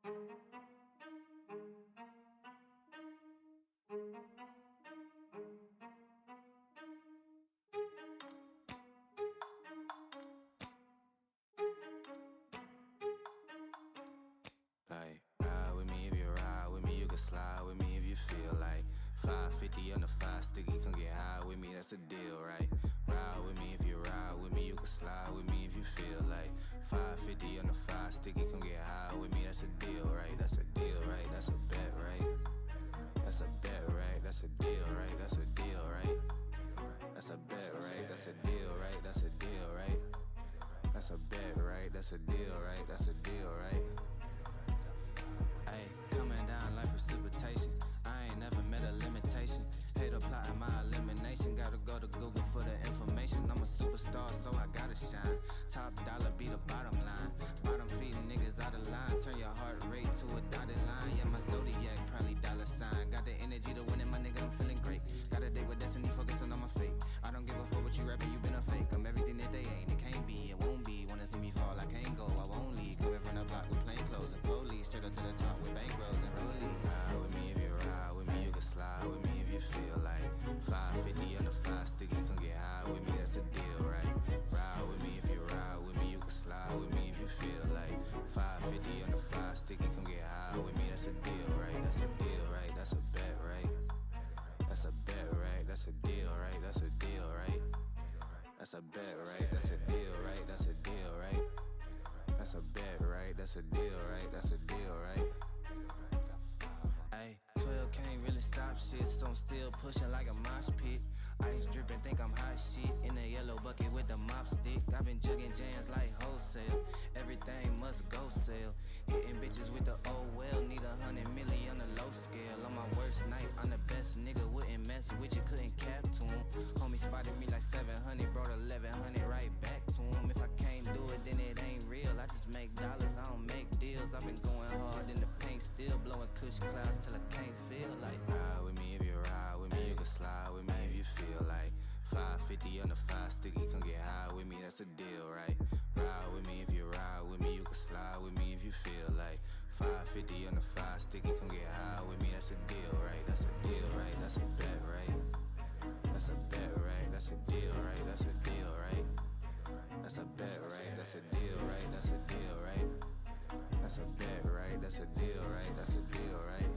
Like, ride with me if you ride with me, you can slide with me if you feel like 550 on the 5 sticky, come get high with me, that's a deal, right? Ride with me if you ride with me, you can slide with me if you feel like 550 on the 5 sticky, come get high with me, that's a deal, right? That's a deal, right? That's a bet, right? That's a bet, right? That's a deal, right? That's a deal, right? That's a bet, right? That's a deal, right? That's a deal, right? That's a bet, right? That's a deal, right? That's a deal, right? Ayy, coming down like precipitation. I ain't never met a limitation. Hate applying my elimination. Gotta go to Google for the information. I'm a superstar, so I gotta shine. Top dollar be the bottom line. Bottom feeding niggas out of line. Turn your heart rate to a dotted line. Yeah, my zodiac probably dollar sign. Got the energy to win it, my nigga, I'm feeling great. Got a day with destiny, focusing on my fate. I don't give a fuck what you rapping, you been a fake. I'm everything that they ain't, it can't be, it won't be. Wanna see me fall, I can't go, I won't leave. Coming from the block with plain clothes and police. Straight up to the top with bankrolls and rollies. Ride with me if you ride with me, you can slide with me if you feel like 550 on the 5 sticky, come get high with me, that's a deal, right? Ride with me if you ride with me, you can slide with me if you feel like 550 on the 5 sticky, come get high with me, that's a deal, right? That's a deal, right? That's a bet, right? That's a bet, right? That's a deal, right? That's a deal, right? That's a bet, right? That's a deal, right? That's a deal, right? That's a bet, right? That's a deal, right? That's a deal, right? Ayy, 12 can't really stop shit, so I'm still pushing like a mosh pit. Ice dripping, think I'm hot shit. In a yellow bucket with the mop stick. I've been jugging jams like wholesale. Everything must go sell. Hitting bitches with the oh well. Need 100 million on the low scale. On my worst night, I'm the best nigga. Wouldn't mess with you, couldn't cap to him. Homie spotted me like 700, brought 1100 right back to him. If I can't do it, then it ain't real. I just make dollars, I don't make deals. I've been going hard in the paint, still blowing kush clouds till I can't feel like. Ride with me if you ride with me, you can slide with me if you feel like 550 on the 5 sticky, come get high with me, that's a deal, right? Ride with me if you ride with me, you can slide with me if you feel like 550 on the 5 sticky, come get high with me, that's a deal, right? That's a deal, right? That's a bet, right? That's a bet, right? That's a deal, right? That's a deal, right? That's a bet, right? That's a deal, right? That's a deal, right? That's a bet, right? That's a deal, right? That's a deal, right?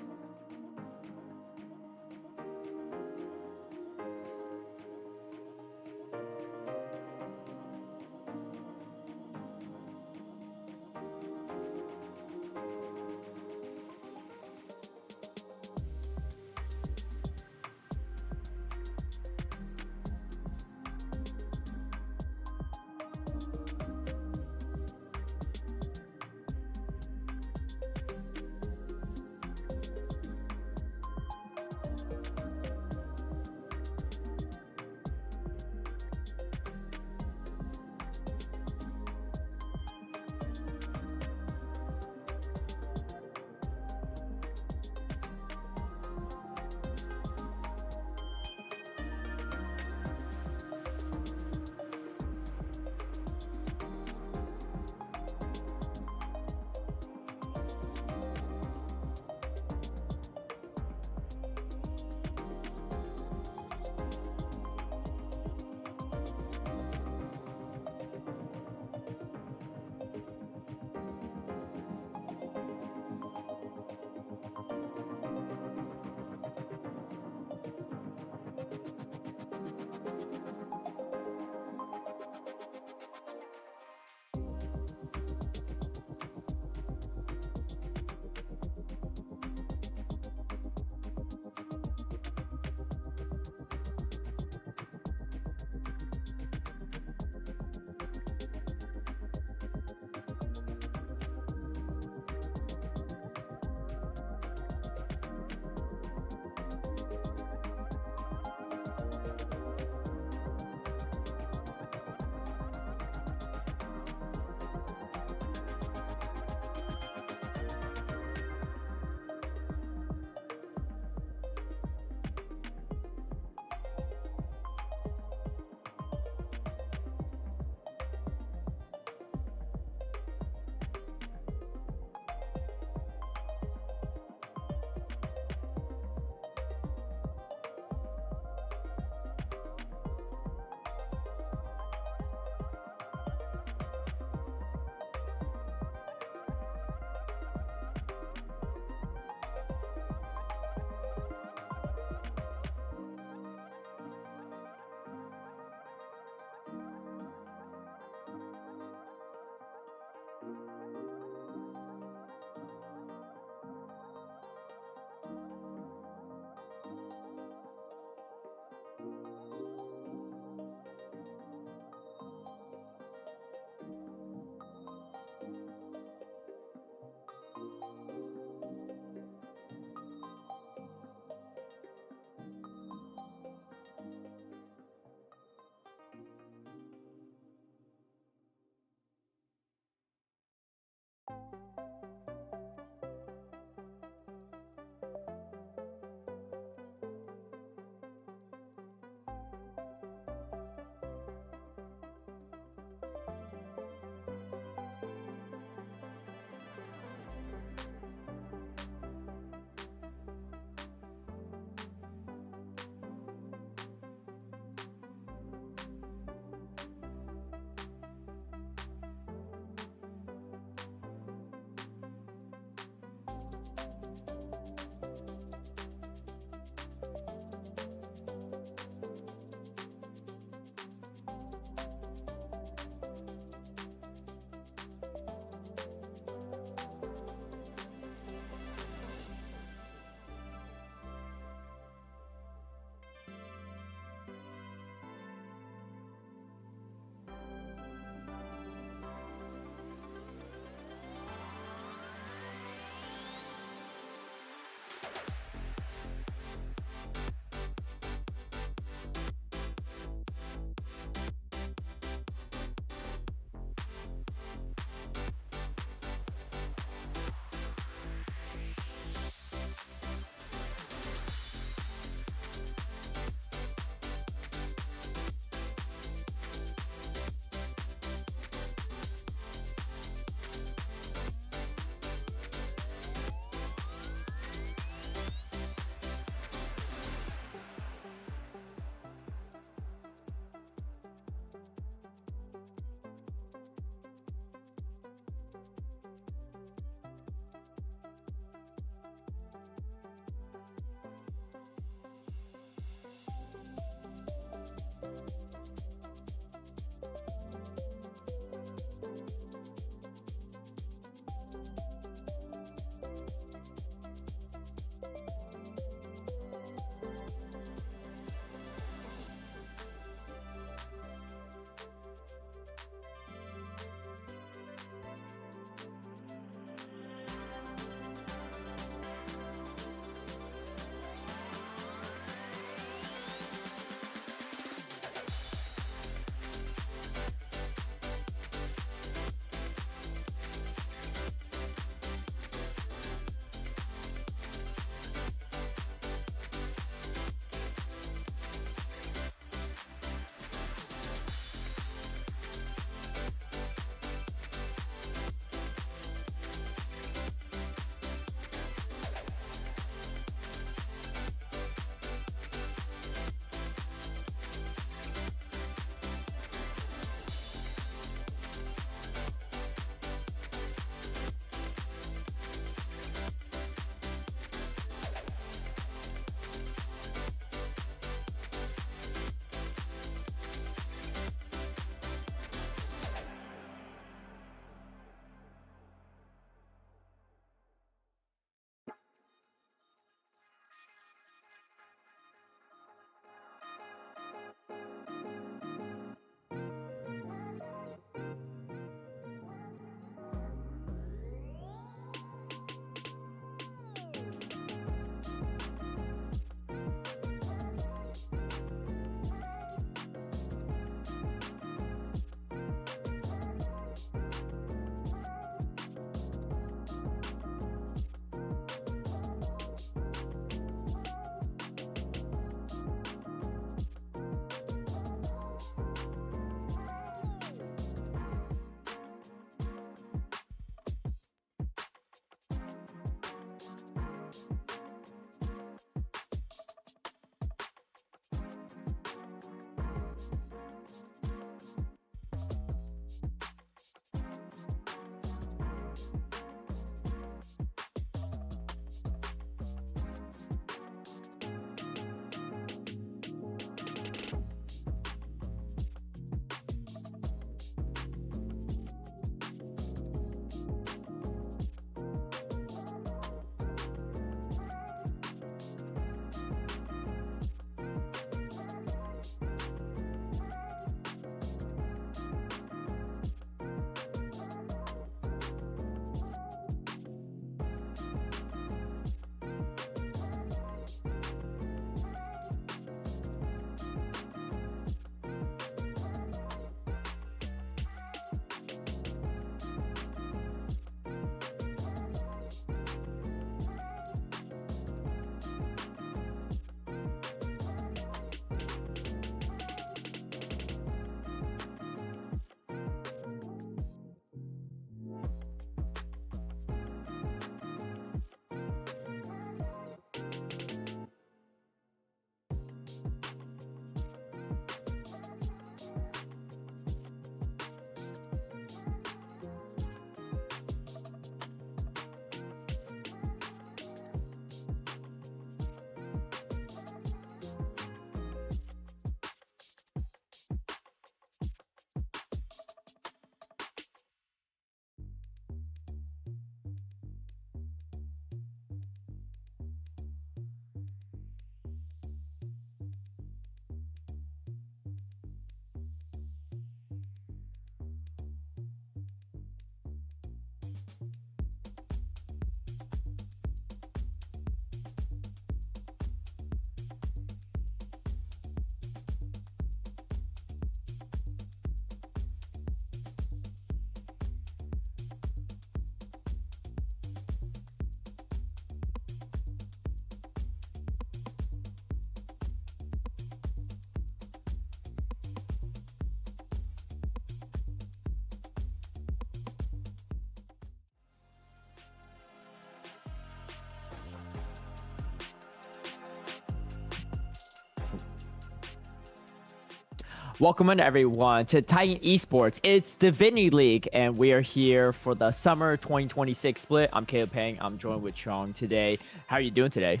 Welcome in everyone to Titan Esports. It's Divinity League, and we are here for the summer 2026 split. I'm Caleb Pang. I'm joined with Chong today. How are you doing today?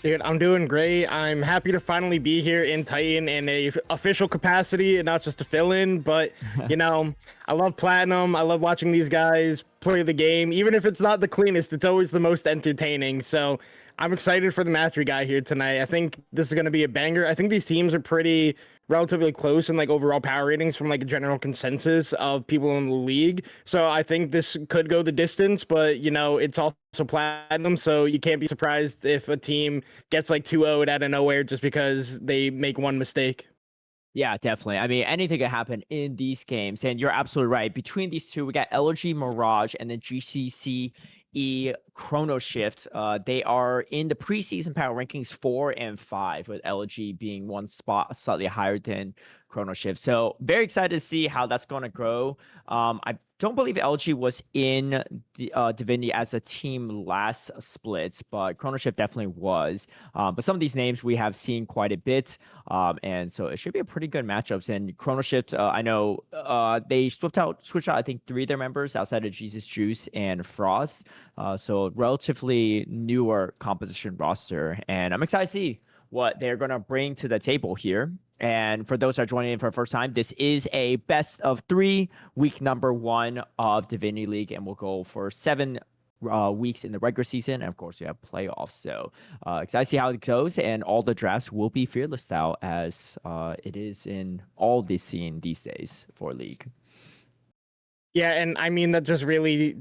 Dude, I'm doing great. I'm happy to finally be here in Titan in a official capacity and not just to fill in. But, I love Platinum. I love watching these guys play the game. Even if it's not the cleanest, it's always the most entertaining. So I'm excited for the match we got here tonight. I think this is going to be a banger. I think these teams are pretty relatively close in like overall power ratings from like a general consensus of people in the league. So I think this could go the distance, but it's also Platinum, so you can't be surprised if a team gets like 2-0'd out of nowhere just because they make one mistake. Yeah, definitely. I mean, anything can happen in these games, and you're absolutely right. Between these two, we got Elegy, Mirage, and then GCCe Chrono Shift. They are in the preseason power rankings 4 and 5, with Elegy being one spot slightly higher than Chrono Shift. So very excited to see how that's going to go. I don't believe LG was in the Divinity as a team last split, but Chrono Shift definitely was. But some of these names we have seen quite a bit, and so it should be a pretty good matchups. And Chrono Shift, I know they switched out, I think 3 of their members outside of Jesus Juice and Frost. So relatively newer composition roster, and I'm excited to see what they're going to bring to the table here. And for those that are joining in for the first time, this is a best of 3 week number 1 of Divinity League, and we'll go for 7 weeks in the regular season. And of course, we have playoffs. So excited to see how it goes. And all the drafts will be fearless style, as it is in all the scene these days for League. Yeah, and I mean that just really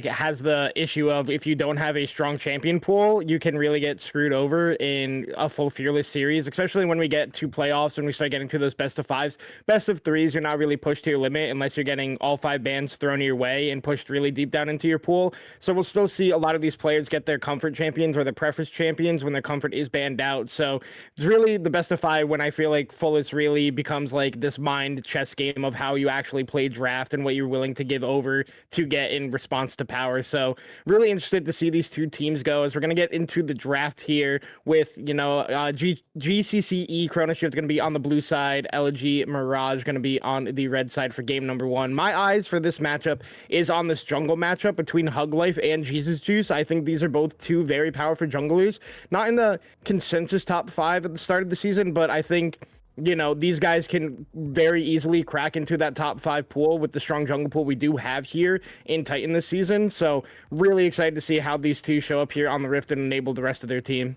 has the issue of if you don't have a strong champion pool, you can really get screwed over in a full fearless series, especially when we get to playoffs and we start getting to those best of 5s. Best of 3s, you're not really pushed to your limit unless you're getting all 5 bans thrown your way and pushed really deep down into your pool. So we'll still see a lot of these players get their comfort champions or their preference champions when their comfort is banned out. So it's really the best of 5 when I feel like fullest really becomes like this mind chess game of how you actually play draft and what you're willing to give over to get in response to power. So really interested to see these two teams go, as we're going to get into the draft here with, GCCe Chrono Shift going to be on the blue side, Elegy Mirage going to be on the red side for game number 1. My eyes for this matchup is on this jungle matchup between Hug Life and Jesus Juice. I think these are both 2 very powerful junglers, not in the consensus top 5 at the start of the season, but I think these guys can very easily crack into that top 5 pool with the strong jungle pool we do have here in Titan this season. So really excited to see how these 2 show up here on the Rift and enable the rest of their team.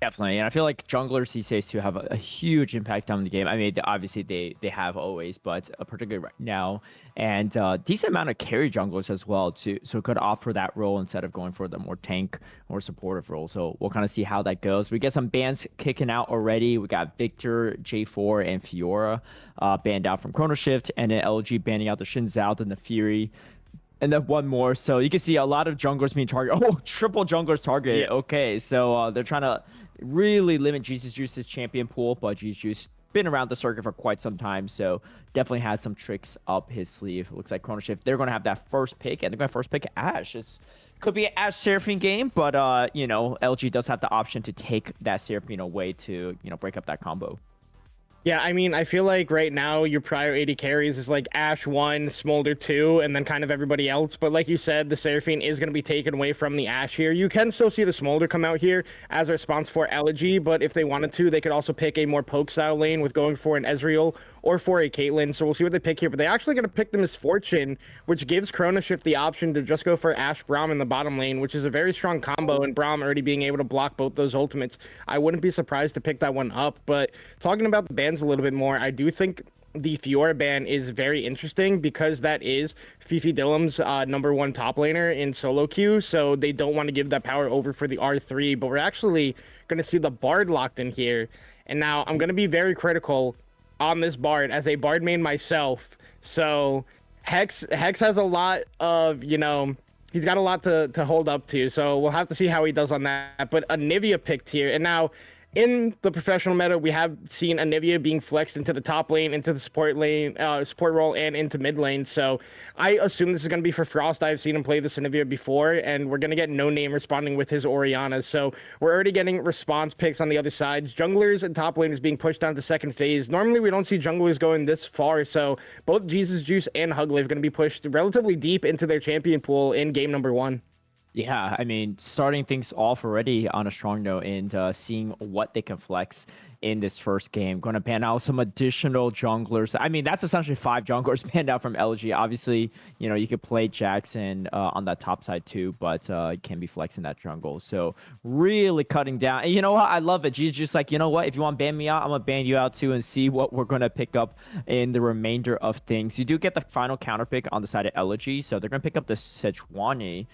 Definitely, and I feel like junglers these days too have a huge impact on the game. I mean, obviously they have always, but particularly right now, and decent amount of carry junglers as well too. So could offer that role instead of going for the more tank or supportive role. So we'll kind of see how that goes. We get some bans kicking out already. We got Victor, J4, and Fiora banned out from Chrono Shift, and then LG banning out the Shin Zhao and the Fury. And then one more. So you can see a lot of junglers being targeted. Oh, triple junglers targeted. Yeah. Okay, so they're trying to really limit Jesus Juice's champion pool, but Jesus Juice been around the circuit for quite some time, so definitely has some tricks up his sleeve. It looks like Chrono Shift, they're going to have that first pick, and they're going to first pick Ashe. It could be an Ashe Seraphine game, but, LG does have the option to take that Seraphine away to, break up that combo. Yeah, I mean, I feel like right now your prior 80 carries is like Ashe 1, Smolder 2, and then kind of everybody else. But like you said, the Seraphine is going to be taken away from the Ashe here. You can still see the Smolder come out here as a response for Elegy, but if they wanted to, they could also pick a more poke-style lane with going for an Ezreal or for a Caitlyn. So we'll see what they pick here. But they're actually going to pick the Misfortune, which gives Chrono Shift the option to just go for Ashe Braum in the bottom lane, which is a very strong combo, and Braum already being able to block both those ultimates. I wouldn't be surprised to pick that one up. But talking about the bans a little bit more, I do think the Fiora ban is very interesting because that is Fifi Dillam's number 1 top laner in solo queue, so they don't want to give that power over for the R3, but we're actually going to see the Bard locked in here. And now I'm going to be very critical on this Bard as a Bard main myself. So Hex has a lot of, he's got a lot to hold up to, so we'll have to see how he does on that. But Anivia picked here, and now in the professional meta, we have seen Anivia being flexed into the top lane, into the support lane, support role, and into mid lane. So I assume this is going to be for Frost. I've seen him play this Anivia before, and we're going to get No Name responding with his Orianna. So we're already getting response picks on the other sides. Junglers and top lane is being pushed down to second phase. Normally, we don't see junglers going this far, so both Jesus Juice and Hugley are going to be pushed relatively deep into their champion pool in game number 1. Yeah, I mean, starting things off already on a strong note and seeing what they can flex in this first game. Going to pan out some additional junglers. I mean, that's essentially 5 junglers panned out from Elegy. Obviously, you know, you could play Jackson on that top side too, but you can be flexing that jungle. So really cutting down. And you know what? I love it. G's just like, you know what? If you want to ban me out, I'm going to ban you out too and see what we're going to pick up in the remainder of things. You do get the final counter pick on the side of Elegy. So they're going to pick up the Sejuani.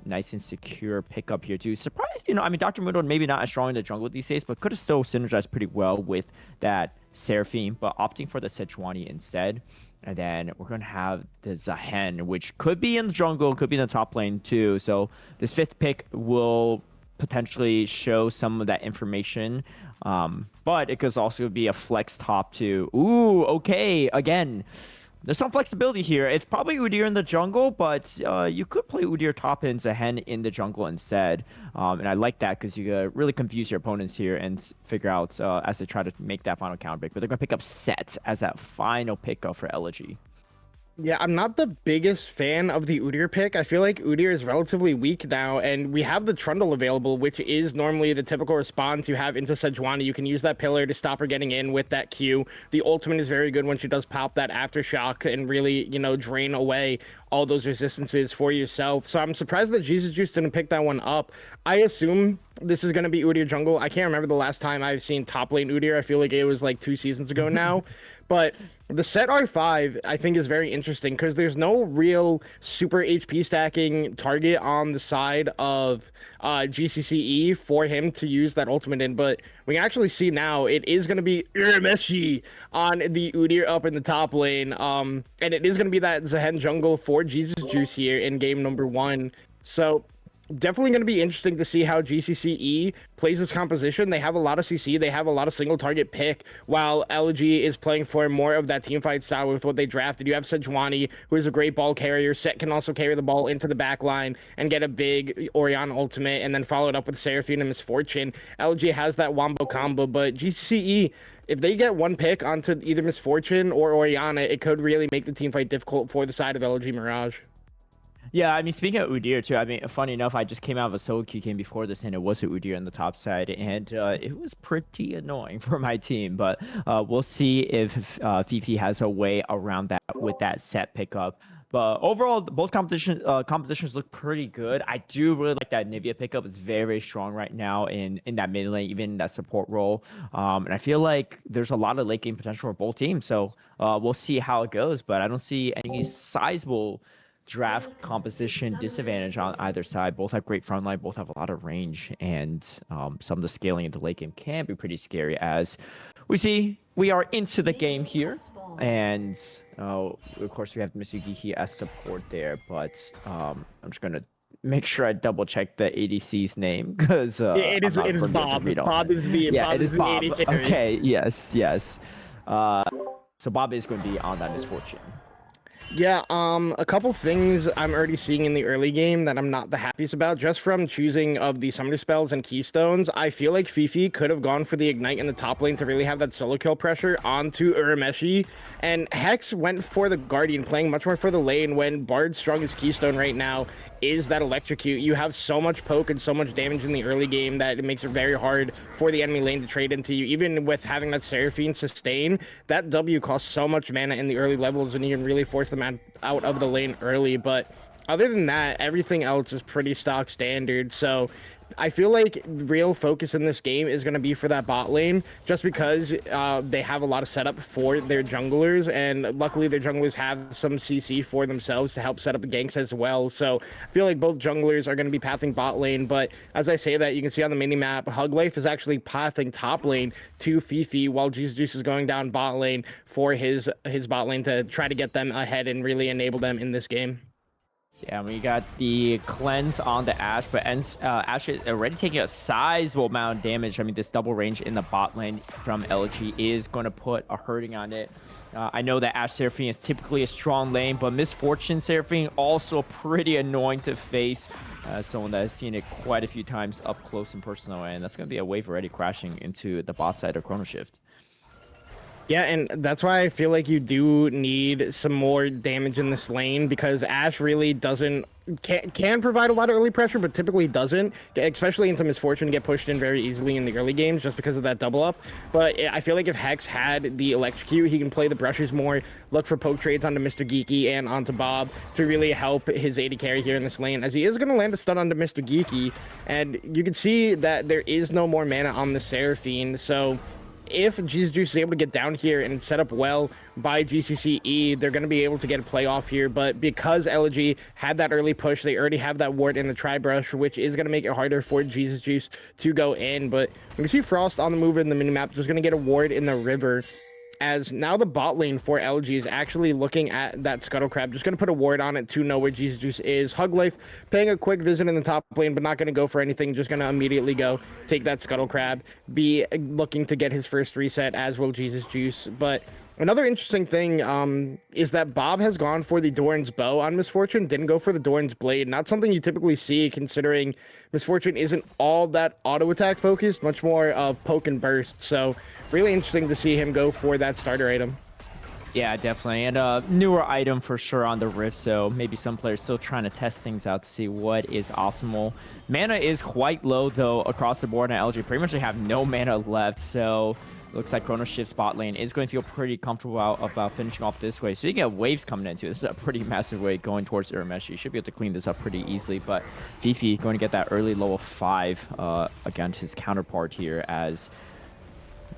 Nice and secure pickup here too. Surprised, you know, I mean, Dr. Mundo maybe not as strong in the jungle these days, but could have still synergized pretty well with that Seraphine, but opting for the Sejuani instead. And then we're going to have the Zahen, which could be in the jungle, could be in the top lane too. So this 5th pick will potentially show some of that information. But it could also be a flex top too. Ooh, okay. Again, there's some flexibility here. It's probably Udyr in the jungle, but you could play Udyr top and Zahen in the jungle instead. And I like that because you really confuse your opponents here and figure out as they try to make that final counter pick. But they're going to pick up Set as that final pickup for Elegy. Yeah, I'm not the biggest fan of the Udyr pick. I feel like Udyr is relatively weak now, and we have the Trundle available, which is normally the typical response you have into Sejuani. You can use that pillar to stop her getting in with that Q. The ultimate is very good when she does pop that aftershock and really, you know, drain away all those resistances for yourself. So I'm surprised that Jesus Juice didn't pick that one up. I assume this is going to be Udyr jungle. I can't remember the last time I've seen top lane Udyr. I feel like it was like 2 seasons ago now. But the set R5, I think, is very interesting because there's no real super HP stacking target on the side of GCCe for him to use that ultimate in. But we can actually see now it is going to be Urameshi on the Udyr up in the top lane. And it is going to be that Zahen jungle for Jesus Juice here in game number 1. So definitely going to be interesting to see how GCCe plays this composition. They have a lot of CC. They have a lot of single target pick, while Elegy is playing for more of that team fight style with what they drafted. You have Sejuani, who is a great ball carrier. Set can also carry the ball into the back line and get a big Orianna ultimate, and then follow it up with Seraphine and Misfortune. Elegy has that wombo combo, but GCCe, if they get one pick onto either Misfortune or Orianna, it could really make the team fight difficult for the side of Elegy Mirage. Yeah, I mean, speaking of Udyr too, I mean, funny enough, I just came out of a solo queue game before this, and it was a Udyr on the top side, and it was pretty annoying for my team. But we'll see if Fifi has a way around that with that set pickup. But overall, both compositions look pretty good. I do really like that Nivea pickup. It's very, very strong right now in that mid lane, even in that support role. And I feel like there's a lot of late game potential for both teams. So we'll see how it goes. But I don't see any sizable draft composition disadvantage on either side. Both have great frontline, both have a lot of range, and some of the scaling into late game can be pretty scary. As we are into the game here, and of course we have Mitsugi as support there, but I'm just gonna make sure I double check the ADC's name because it is Bob. Bob is the it is Bob. AD Okay, yes. So Bob is going to be on that Misfortune. Yeah, a couple things I'm already seeing in the early game that I'm not the happiest about. Just from choosing of the summoner spells and keystones, I feel like Fifi could have gone for the ignite in the top lane to really have that solo kill pressure onto Urameshi, and Hex went for the Guardian, playing much more for the lane when Bard's strongest keystone right now is that electrocute. You have so much poke and so much damage in the early game that it makes it very hard for the enemy lane to trade into you. Even with having that Seraphine sustain, that W costs so much mana in the early levels, and you can really force them out of the lane early. But other than that, everything else is pretty stock standard. So I feel like real focus in this game is going to be for that bot lane, just because they have a lot of setup for their junglers, and luckily their junglers have some CC for themselves to help set up the ganks as well. So I feel like both junglers are going to be pathing bot lane, but as I say that, you can see on the mini-map, Huglife is actually pathing top lane to Fifi, while Jesus is going down bot lane for his bot lane to try to get them ahead and really enable them in this game. Yeah, we got the cleanse on the Ashe, but Ashe is already taking a sizable amount of damage. I mean, this double range in the bot lane from Elegy is going to put a hurting on it. I know that Ashe Seraphine is typically a strong lane, but Misfortune Seraphine also pretty annoying to face. Someone that has seen it quite a few times up close and personal, and that's going to be a wave already crashing into the bot side of Chrono Shift. Yeah, and that's why I feel like you do need some more damage in this lane, because Ashe really can provide a lot of early pressure, but typically doesn't, especially into Misfortune, get pushed in very easily in the early games just because of that double up. But I feel like if Hex had the electrocute, he can play the brushes more, look for poke trades onto Mr. Geeky and onto Bob to really help his AD carry here in this lane, as he is going to land a stun onto Mr. Geeky, and you can see that there is no more mana on the Seraphine, so if GCCe is able to get down here and set up well by GCCe, they're going to be able to get a play off here. But because Elegy had that early push, they already have that ward in the tri-brush, which is going to make it harder for GCCe to go in. But we can see Frost on the move in the minimap, just going to get a ward in the river, as now the bot lane for LG is actually looking at that Scuttle Crab, just going to put a ward on it to know where GCCe is. Hug Life paying a quick visit in the top lane, but not going to go for anything, just going to immediately go take that Scuttle Crab, be looking to get his first reset, as will GCCe. But another interesting thing is that Bob has gone for the Doran's Bow on Misfortune, didn't go for the Doran's Blade. Not something you typically see, considering Misfortune isn't all that auto attack focused, much more of poke and burst. So really interesting to see him go for that starter item. Yeah, definitely. And a newer item for sure on the Rift, so maybe some players still trying to test things out to see what is optimal. Mana is quite low, though, across the board, and LG pretty much have no mana left, so looks like Chrono Shift's bot lane is going to feel pretty comfortable about finishing off this way. So you get waves coming into this is a pretty massive wave going towards Urameshi. You should be able to clean this up pretty easily, but Fifi going to get that early level 5 against his counterpart here, as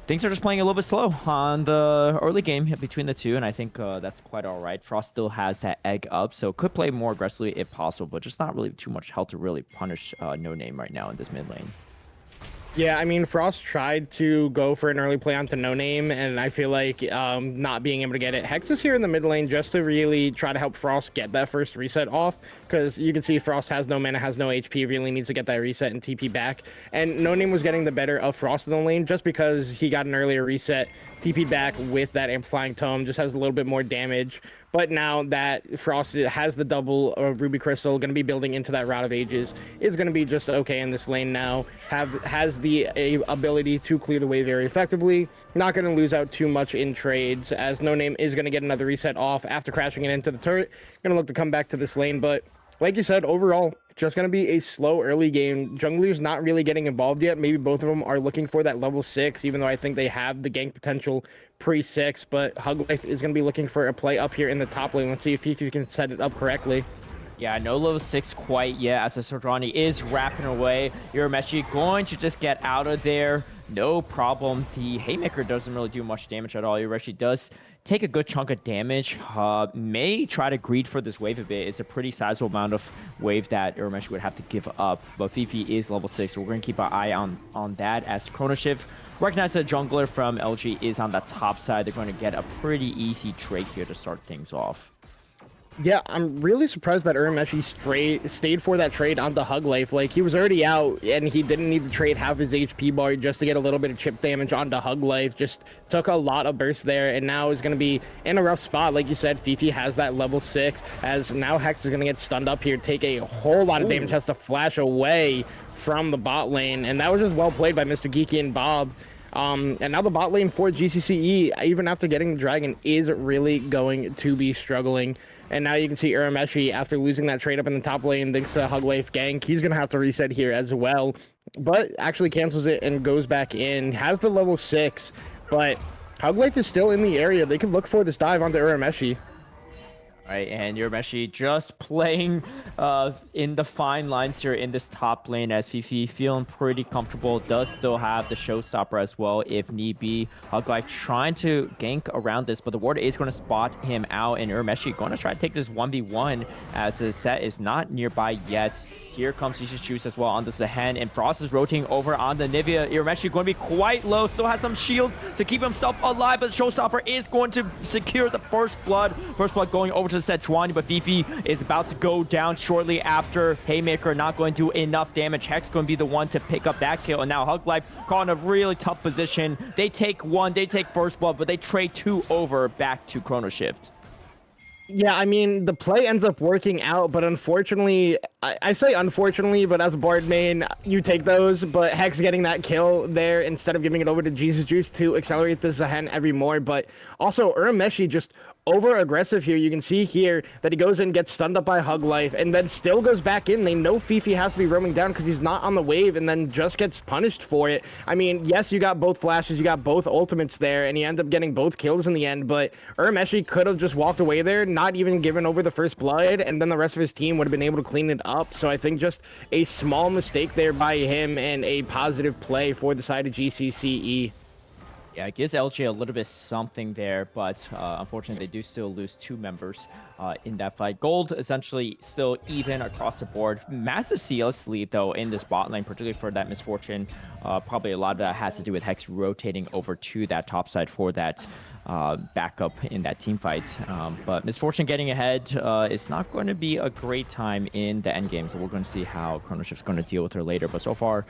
things are just playing a little bit slow on the early game between the two, and I think that's quite all right. Frost still has that egg up, so could play more aggressively if possible, but just not really too much health to really punish No Name right now in this mid lane. Yeah, I mean, Frost tried to go for an early play onto No Name, and I feel like not being able to get it. Hex is here in the mid lane just to really try to help Frost get that first reset off, because you can see Frost has no mana, has no HP, really needs to get that reset and TP back. And No Name was getting the better of Frost in the lane just because he got an earlier reset, TP back with that Amplifying Tome, just has a little bit more damage. But now that Frost has the double Ruby Crystal, going to be building into that Route of Ages, is going to be just okay in this lane now. Has the ability to clear the way very effectively. Not going to lose out too much in trades, as No Name is going to get another reset off after crashing it into the turret. Going to look to come back to this lane, but like you said, overall, just going to be a slow early game. Jungler's not really getting involved yet. Maybe both of them are looking for that level 6, even though I think they have the gank potential pre-6. But Hug Life is going to be looking for a play up here in the top lane. Let's see if Fifi can set it up correctly. Yeah, no level 6 quite yet, as the Sodrani is wrapping away. Urameshi going to just get out of there. No problem. The Haymaker doesn't really do much damage at all. Urameshi does take a good chunk of damage. May try to greed for this wave a bit. It's a pretty sizable amount of wave that Urameshi would have to give up. But Fifi is level 6, so we're going to keep our eye on that, as Chrono Shift recognize the jungler from LG is on the top side. They're going to get a pretty easy trade here to start things off. Yeah, I'm really surprised that Urameshi stayed for that trade onto Hug Life. Like, he was already out, and he didn't need to trade half his HP bar just to get a little bit of chip damage onto Hug Life. Just took a lot of burst there, and now is going to be in a rough spot. Like you said, Fifi has that level 6, as now Hex is going to get stunned up here, take a whole lot of damage, has to flash away from the bot lane, and that was just well played by Mr. Geeky and Bob. And now the bot lane for GCCe, even after getting the dragon, is really going to be struggling. And now you can see Urameshi, after losing that trade up in the top lane thanks to Hug Life gank, he's going to have to reset here as well. But actually cancels it and goes back in. Has the level 6, but Hug Life is still in the area. They could look for this dive onto Urameshi. Right, and Urameshi just playing in the fine lines here in this top lane, as Fifi feeling pretty comfortable. Does still have the showstopper as well if need be. Hug Life trying to gank around this, but the ward is going to spot him out, and Urameshi going to try to take this 1v1 as the set is not nearby yet. here comes GCCe as well on the Zahen, and Frost is rotating over on the Nivea. Irameshi going to be quite low, still has some shields to keep himself alive, but Showstopper is going to secure the first blood. First blood going over to Sejuani, but Fifi is about to go down shortly after. Haymaker not going to do enough damage. Hex going to be the one to pick up that kill, and now Hug Life caught in a really tough position. They take one, they take first blood, but they trade two over back to Chrono Shift. Yeah, I mean, the play ends up working out, but unfortunately, I say unfortunately, but as a Bard main, you take those, but Hex getting that kill there instead of giving it over to Jesus to accelerate the Zahen every more, but also Urameshi just over-aggressive here. You can see here that he goes in, gets stunned up by Hug Life, and then still goes back in. They know Fifi has to be roaming down because he's not on the wave, and then just gets punished for it. I mean, yes, you got both flashes, you got both ultimates there, and you end up getting both kills in the end, but Urameshi could have just walked away there, not even given over the first blood, and then the rest of his team would have been able to clean it up. So I think just a small mistake there by him and a positive play for the side of GCCe. Yeah, it gives LG a little bit something there, but unfortunately they do still lose two members in that fight. Gold essentially still even across the board. Massive CS lead though in this bot lane, particularly for that Misfortune. Probably a lot of that has to do with Hex rotating over to that top side for that backup in that team fight. But Misfortune getting ahead is not going to be a great time in the end game, so we're going to see how Chrono Shift's going to deal with her later. But so far,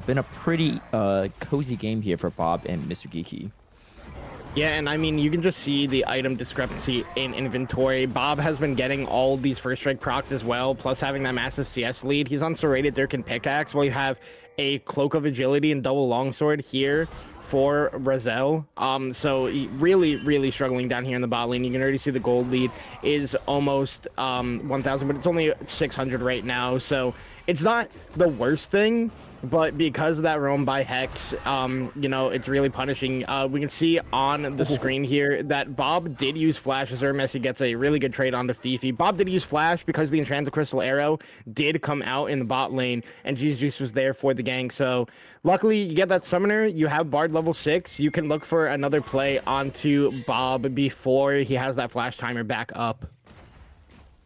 been a pretty cozy game here for Bob and Mr. Geeky. Yeah, and I mean, you can just see the item discrepancy in inventory. Bob has been getting all these first strike procs as well, plus having that massive CS lead. He's on Serrated Dirk Pickaxe, while you have a Cloak of Agility and Double Longsword here for Razel. So really struggling down here in the bot lane. You can already see the gold lead is almost 1,000, but it's only 600 right now. So it's not the worst thing, but because of that roam by Hex, you know, it's really punishing. We can see on the screen here that Bob did use Flash as Messi gets a really good trade onto Fifi. Bob did use Flash because the Enchanted Crystal Arrow did come out in the bot lane, and Jesus was there for the gank. So luckily, you get that Summoner. You have Bard level 6. You can look for another play onto Bob before he has that Flash timer back up.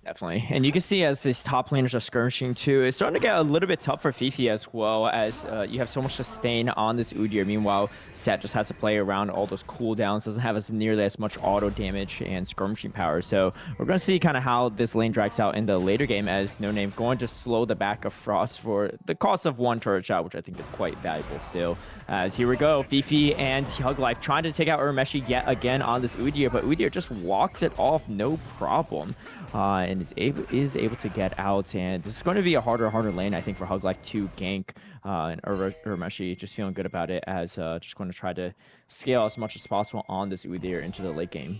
Definitely. And you can see as these top laners are skirmishing too, it's starting to get a little bit tough for Fifi as well, as you have so much sustain on this Udyr. Meanwhile, Set just has to play around all those cooldowns, doesn't have nearly as much auto damage and skirmishing power. So we're going to see kind of how this lane drags out in the later game, as No Name going to slow the back of Frost for the cost of one turret shot, which I think is quite valuable still. As here we go, Fifi and Hug Life trying to take out Urameshi yet again on this Udyr, but Udyr just walks it off no problem. And is able to get out, and this is going to be a harder lane, I think, for Hug Life to gank. And Urameshi just feeling good about it, as just going to try to scale as much as possible on this Udyr into the late game.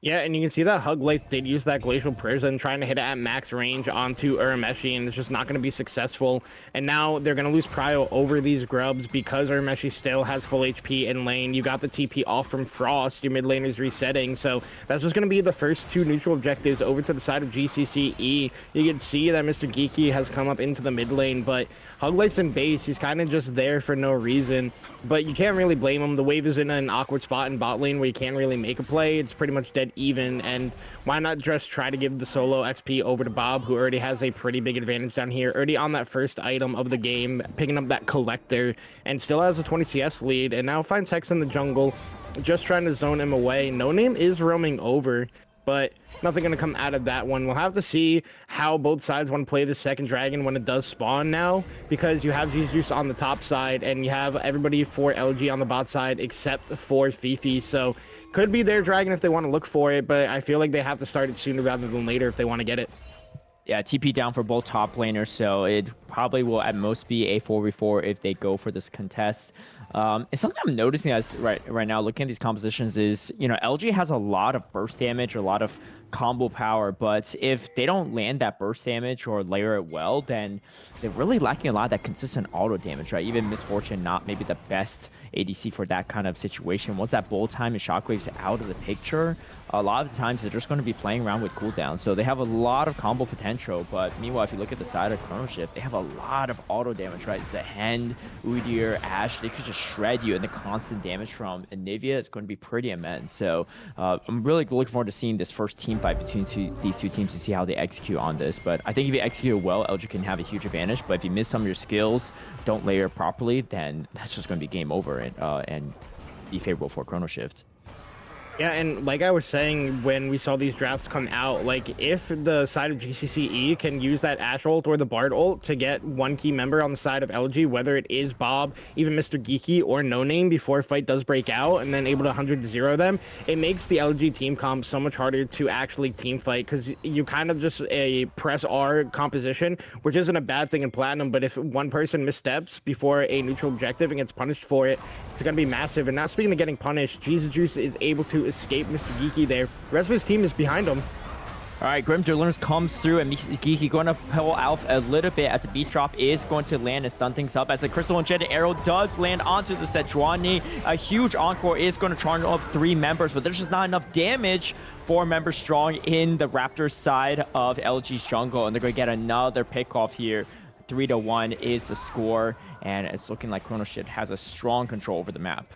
Yeah, and you can see that Hug Life did use that Glacial Prison, trying to hit it at max range onto Urameshi, and it's just not going to be successful. And now they're going to lose prio over these grubs because Urameshi still has full HP in lane. You got the TP off from Frost, your mid lane is resetting, so that's just going to be the first two neutral objectives over to the side of GCCe. You can see that Mr. Geeky has come up into the mid lane, but Hug Life's in base. He's kind of just there for no reason, but you can't really blame him. The wave is in an awkward spot in bot lane where you can't really make a play. It's pretty much dead even, and why not just try to give the solo XP over to Bob, who already has a pretty big advantage down here, already on that first item of the game, picking up that collector, and still has a 20 CS lead, and now finds Hex in the jungle, just trying to zone him away. No Name is roaming over, but nothing going to come out of that one. We'll have to see how both sides want to play the second dragon when it does spawn now, because you have Jesus on the top side and you have everybody for LG on the bot side except for Fifi. So could be their dragon if they want to look for it, but I feel like they have to start it sooner rather than later if they want to get it. Yeah, TP down for both top laners, so it probably will at most be a 4v4 if they go for this contest. It's something I'm noticing as right now, looking at these compositions, is, you know, LG has a lot of burst damage, a lot of combo power, but if they don't land that burst damage or layer it well, then they're really lacking a lot of that consistent auto damage, right? Even Misfortune not maybe the best ADC for that kind of situation. Once that bolt time and shockwaves out of the picture, a lot of the times they're just going to be playing around with cooldowns. So they have a lot of combo potential, but meanwhile, if you look at the side of Chrono Shift, they have a lot of auto damage, right? Zehen, Udyr, Ashe, they could just shred you, and the constant damage from Anivia is going to be pretty immense. So I'm really looking forward to seeing this first team fight between these two teams to see how they execute on this. But I think if you execute well, LG can have a huge advantage. But if you miss some of your skills, don't layer properly, then that's just going to be game over and be favorable for Chrono Shift. Yeah, and like I was saying when we saw these drafts come out, like if the side of GCCe can use that Ashe ult or the Bard ult to get one key member on the side of LG, whether it is Bob, even Mr. Geeky, or No Name before a fight does break out, and then able to 100-0 them, it makes the LG team comp so much harder to actually team fight, because you kind of just a press R composition, which isn't a bad thing in Platinum, but if one person missteps before a neutral objective and gets punished for it, it's going to be massive. And now speaking of getting punished, Jesus is able to escape Mr. Geeky there. The rest of his team is behind him. All right, Grim Deliverance comes through, and Mr. Geeky going to pull out a little bit as the beat drop is going to land and stun things up. As the Crystal Enchanted Arrow does land onto the Sejuani, a huge encore is going to charge up 3 members, but there's just not enough damage. 4 members strong in the Raptors side of LG's jungle, and they're going to get another pick off here. 3-1 is the score, and it's looking like Chrono Shift has a strong control over the map.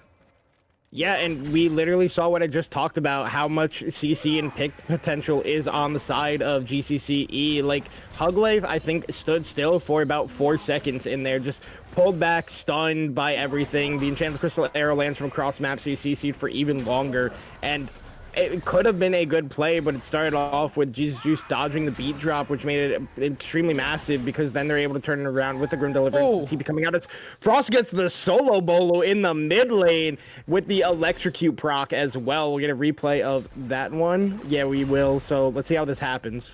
Yeah, and we literally saw what I just talked about, how much CC and pick potential is on the side of GCCe. Like, Hug Life, I think, stood still for about 4 seconds in there, just pulled back, stunned by everything. The Enchanted Crystal Arrow lands from across map, so you CC'd for even longer, and it could have been a good play, but it started off with Jesus Juice dodging the beat drop, which made it extremely massive, because then they're able to turn it around with the Grim Deliverance and keep it coming out. It's Frost gets the solo bolo in the mid lane with the Electrocute proc as well. We'll get a replay of that one. Yeah, we will. So let's see how this happens.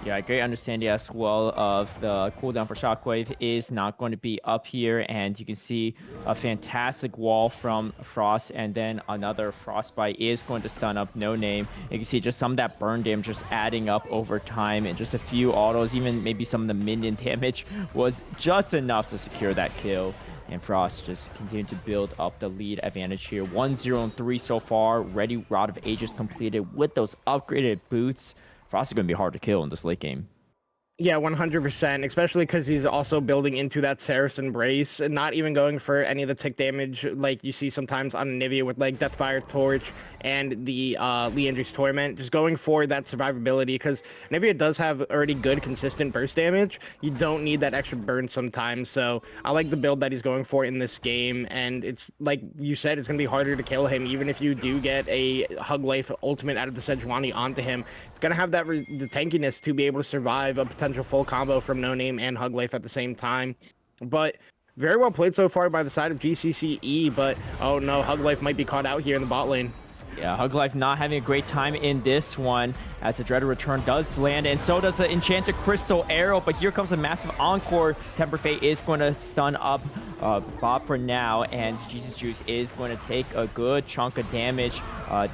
Yeah, great understanding as well of the cooldown for Shockwave is not going to be up here, and you can see a fantastic wall from Frost, and then another Frostbite is going to stun up No Name. You can see just some of that burn damage just adding up over time, and just a few autos, even maybe some of the minion damage was just enough to secure that kill. And Frost just continued to build up the lead advantage here. 1-0-3 so far. Ready Rod of Ages completed with those upgraded boots. Frost is going to be hard to kill in this late game. Yeah, 100%, especially because he's also building into that Saracen Brace and not even going for any of the tick damage like you see sometimes on Anivia with like Deathfire Torch and the Leandry's Torment. Just going for that survivability, because Anivia does have already good consistent burst damage. You don't need that extra burn sometimes, so I like the build that he's going for in this game, and it's like you said, it's going to be harder to kill him, even if you do get a Hug Life ultimate out of the Sejuani onto him. It's going to have that the tankiness to be able to survive a potential full combo from No Name and Hug Life at the same time. But very well played so far by the side of GCCe, but oh no, Hug Life might be caught out here in the bot lane. Yeah, Hug Life not having a great time in this one, as the Dreaded Return does land, and so does the Enchanted Crystal Arrow, but here comes a massive encore. Temper Fate is going to stun up Bob for now, and Jesus Juice is going to take a good chunk of damage.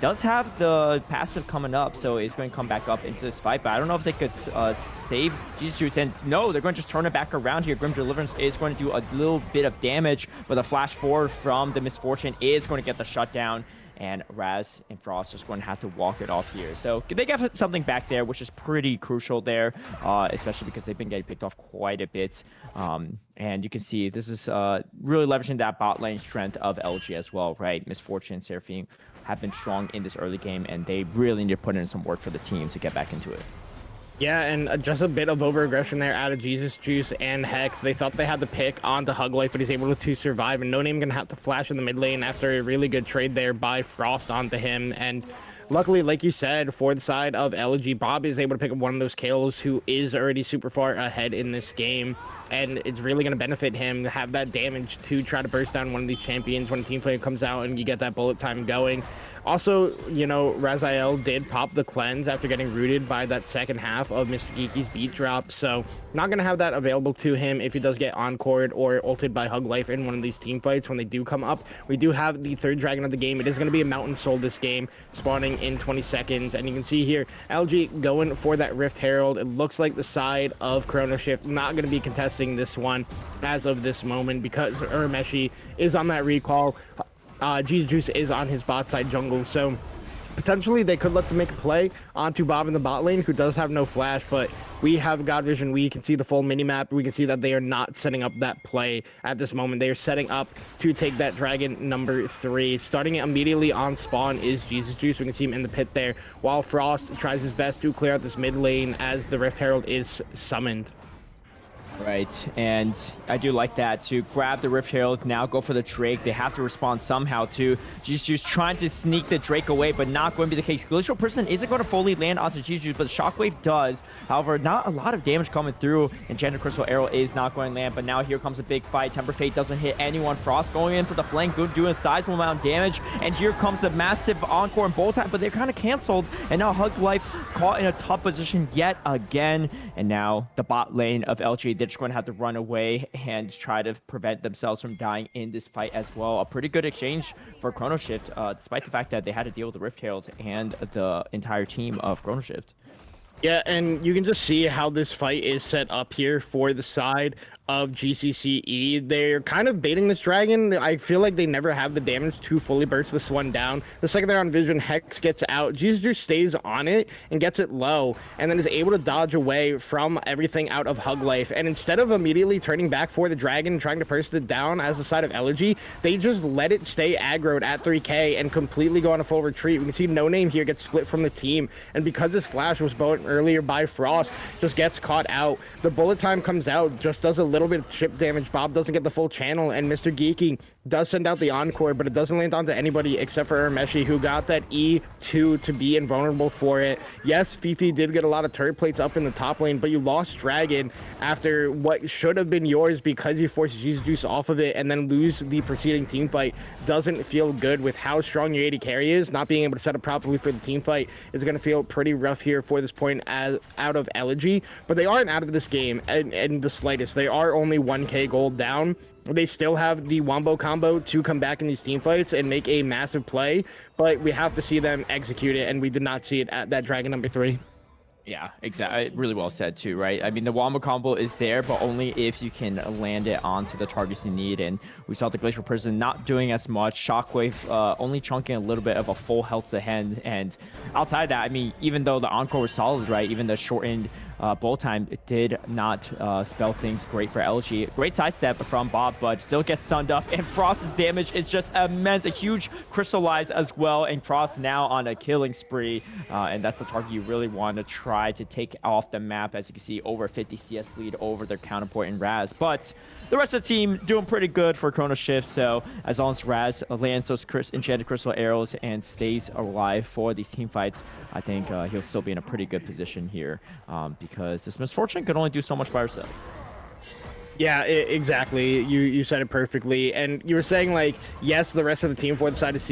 Does have the passive coming up, so it's going to come back up into this fight, but I don't know if they could save Jesus Juice, and no, they're going to just turn it back around here. Grim Deliverance is going to do a little bit of damage, but the flash forward from the Misfortune is going to get the shutdown. And Raz and Frost just going to have to walk it off here. So they get something back there, which is pretty crucial there, especially because they've been getting picked off quite a bit. And you can see this is really leveraging that bot lane strength of LG as well, right? Misfortune and Seraphine have been strong in this early game, and they really need to put in some work for the team to get back into it. Yeah, and just a bit of over-aggression there out of Jesus Juice and Hex. They thought they had the pick onto Hug Life, but he's able to survive, and No Name gonna have to flash in the mid lane after a really good trade there by Frost onto him. And luckily, like you said, for the side of Elegy, Bob is able to pick up one of those kills who is already super far ahead in this game, and it's really going to benefit him to have that damage to try to burst down one of these champions when Team Flame comes out and you get that bullet time going. Also, you know, Raziel did pop the cleanse after getting rooted by that second half of Mr. Geeky's beat drop, so not going to have that available to him if he does get encored or ulted by Hug Life in one of these team fights when they do come up. We do have the third dragon of the game. It is going to be a Mountain Soul this game, spawning in 20 seconds, and you can see here, LG going for that Rift Herald. It looks like the side of Chrono Shift not going to be contesting this one as of this moment because Urameshi is on that recall. Jesus Juice is on his bot side jungle, so Potentially, they could look to make a play onto Bob in the bot lane, who does have no flash, but we have God Vision. We can see the full mini-map. We can see that they are not setting up that play at this moment. They are setting up to take that dragon number 3. Starting it immediately on spawn is Jesus Juice. We can see him in the pit there, while Frost tries his best to clear out this mid lane as the Rift Herald is summoned. Right, and I do like that, to grab the Rift Herald, now go for the Drake. They have to respond somehow to Jesus trying to sneak the Drake away, but not going to be the case. Glacial Person isn't going to fully land onto Jesus, but Shockwave does. However, not a lot of damage coming through. Enchanted Crystal Arrow is not going to land, but now here comes a big fight. Temper Fate doesn't hit anyone. Frost going in for the flank, doing a sizable amount of damage, and here comes a massive encore and bolt time, but they're kind of canceled, and now Hug Life caught in a tough position yet again, and now the bot lane of LG, they're just going to have to run away and try to prevent themselves from dying in this fight as well. A pretty good exchange for Chrono Shift, despite the fact that they had to deal with the Rift Herald and the entire team of Chrono Shift. Yeah, and you can just see how this fight is set up here for the side of GCCe. They're kind of baiting this dragon. I feel like they never have the damage to fully burst this one down. The second they're on vision, Hex gets out. Jesus stays on it and gets it low, and then is able to dodge away from everything out of Hug Life. And instead of immediately turning back for the dragon, trying to burst it down as the side of Elegy, they just let it stay aggroed at 3k and completely go on a full retreat. We can see No Name here gets split from the team, and because his flash was bought earlier by Frost, just gets caught out. The bullet time comes out, just does a little bit of chip damage. Bob doesn't get the full channel, and Mr. Geeky does send out the encore, but it doesn't land onto anybody except for Ermeshi, who got that E2 to be invulnerable for it. Yes, Fifi did get a lot of turret plates up in the top lane, but you lost Dragon after what should have been yours because you forced Jesus Juice off of it and then lose the preceding team fight. Doesn't feel good with how strong your AD carry is. Not being able to set up properly for the team fight is going to feel pretty rough here for this point as out of Elegy, but they aren't out of this game in the slightest. They are only 1k gold down. They still have the Wombo combo to come back in these team fights and make a massive play, but we have to see them execute it, and we did not see it at that Dragon number 3. Yeah, exactly. Really well said too, right? I mean, the Wombo combo is there, but only if you can land it onto the targets you need. And we saw the Glacial Prison not doing as much. Shockwave only chunking a little bit of a full health to hand. And outside that, I mean, even though the encore was solid, right? Even the shortened bolt time, it did not spell things great for LG. Great sidestep from Bob, but still gets stunned up. And Frost's damage is just immense. A huge crystallize as well. And Frost now on a killing spree. And that's the target you really want to try to take off the map. As you can see, over 50 CS lead over their counterpoint in Raz. But the rest of the team doing pretty good for Chrono Shift. So as long as Raz lands those enchanted crystal arrows and stays alive for these team fights, I think he'll still be in a pretty good position here, because this Misfortune can only do so much by herself. Yeah, exactly. You said it perfectly. And you were saying, like, yes, the rest of the team for the side of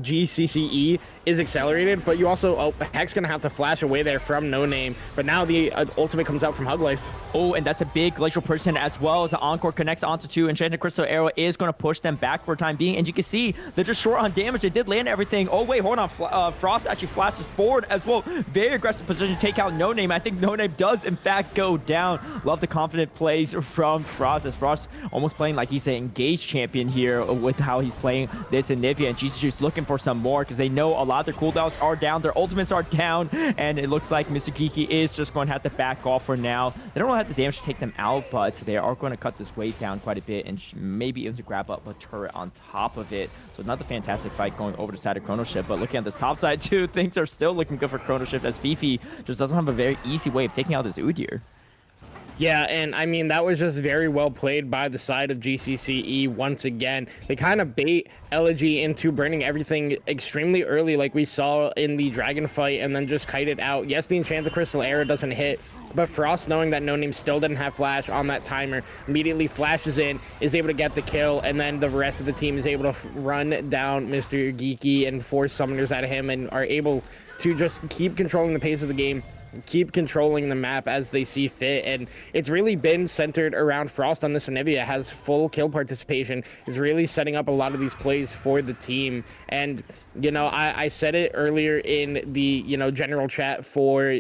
GCCe is accelerated, but you also, Hex gonna have to flash away there from No Name, but now the ultimate comes out from Hug Life. Oh, and that's a big Glacial Person as well, as the Encore connects onto 2. Enchanted Crystal Arrow is going to push them back for the time being, and you can see they're just short on damage. They did land everything. Oh, wait, hold on. Frost actually flashes forward as well. Very aggressive position to take out No Name. I think No Name does, in fact, go down. Love the confident plays from Frost, as Frost almost playing like he's an engaged champion here with how he's playing this Anivia, and GCC's looking for some more because they know a lot of their cooldowns are down, their ultimates are down, and it looks like Mr. Geeky is just going to have to back off for now. They don't really have the damage to take them out, but they are going to cut this wave down quite a bit and maybe even to grab up a turret on top of it. So another fantastic fight going over the side of Chrono Shift, but looking at this top side too, things are still looking good for Chrono Shift as Fifi just doesn't have a very easy way of taking out this Udyr. Yeah, and I mean, that was just very well played by the side of GCCe once again. They kind of bait Elegy into burning everything extremely early like we saw in the Dragon fight, and then just kite it out. Yes, the Enchanted Crystal Arrow doesn't hit, but Frost, knowing that No Name still didn't have flash on that timer, immediately flashes in, is able to get the kill, and then the rest of the team is able to run down Mr. Geeky and force summoners at him, and are able to just keep controlling the pace of the game, keep controlling the map as they see fit. And it's really been centered around Frost on this Anivia. Has full kill participation, is really setting up a lot of these plays for the team. And you know, I said it earlier in the general chat for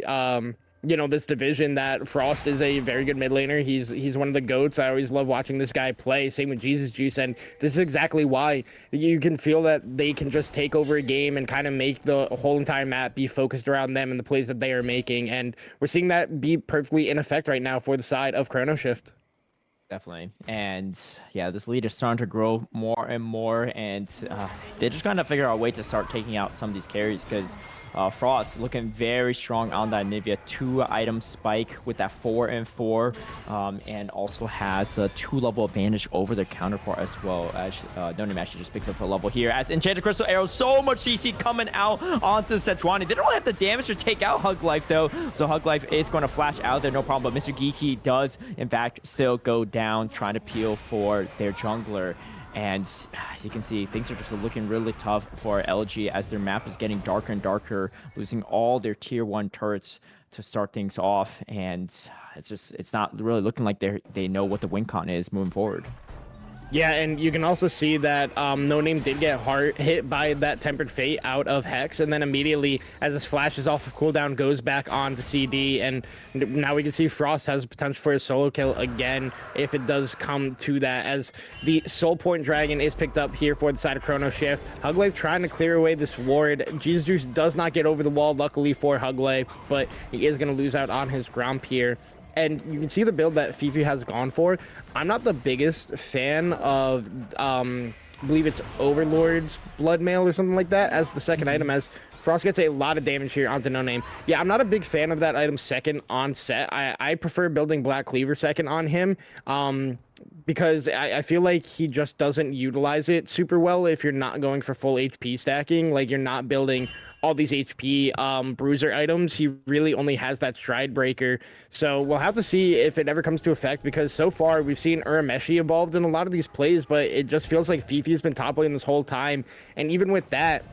this division that Frost is a very good mid laner. He's one of the GOATs. I always love watching this guy play. Same with Jesus Juice, and this is exactly why you can feel that they can just take over a game and kind of make the whole entire map be focused around them and the plays that they are making. And we're seeing that be perfectly in effect right now for the side of Chrono Shift. Definitely. And yeah, this lead is starting to grow more and more, and they're just going to figure out a way to start taking out some of these carries, because Frost looking very strong on that Nivea 2-item spike with that 4 and 4, and also has the 2-level advantage over their counterpart as well. As No Name actually just picks up a level here as Enchanted Crystal Arrow, so much CC coming out onto Sejuani. They don't have the damage to take out Hug Life though, so Hug Life is going to flash out there, no problem. But Mr. Geeky does in fact still go down, trying to peel for their jungler. And you can see things are just looking really tough for Elegy as their map is getting darker and darker, losing all their tier 1 turrets to start things off. And it's not really looking like they know what the win con is moving forward. Yeah, and you can also see that No Name did get hard hit by that Tempered Fate out of Hex, and then immediately, as this flashes off of cooldown, goes back on to CD, and now we can see Frost has potential for a solo kill again if it does come to that, as the Soul Point Dragon is picked up here for the side of Chrono Shift. Hug Life trying to clear away this ward. Jesus Juice does not get over the wall, luckily for Hug Life, but he is going to lose out on his Gromp here. And you can see the build that Fifi has gone for. I'm not the biggest fan of, I believe it's Overlord's Blood Mail or something like that as the second item, as Frost gets a lot of damage here onto No Name. Yeah, I'm not a big fan of that item second on set. I prefer building Black Cleaver second on him. Because I feel like he just doesn't utilize it super well if you're not going for full HP stacking. Like, you're not building all these HP bruiser items. He really only has that Stride Breaker. So we'll have to see if it ever comes to effect, because so far we've seen Urameshi evolved in a lot of these plays, but it just feels like Fifi's been top lane this whole time. And even with that,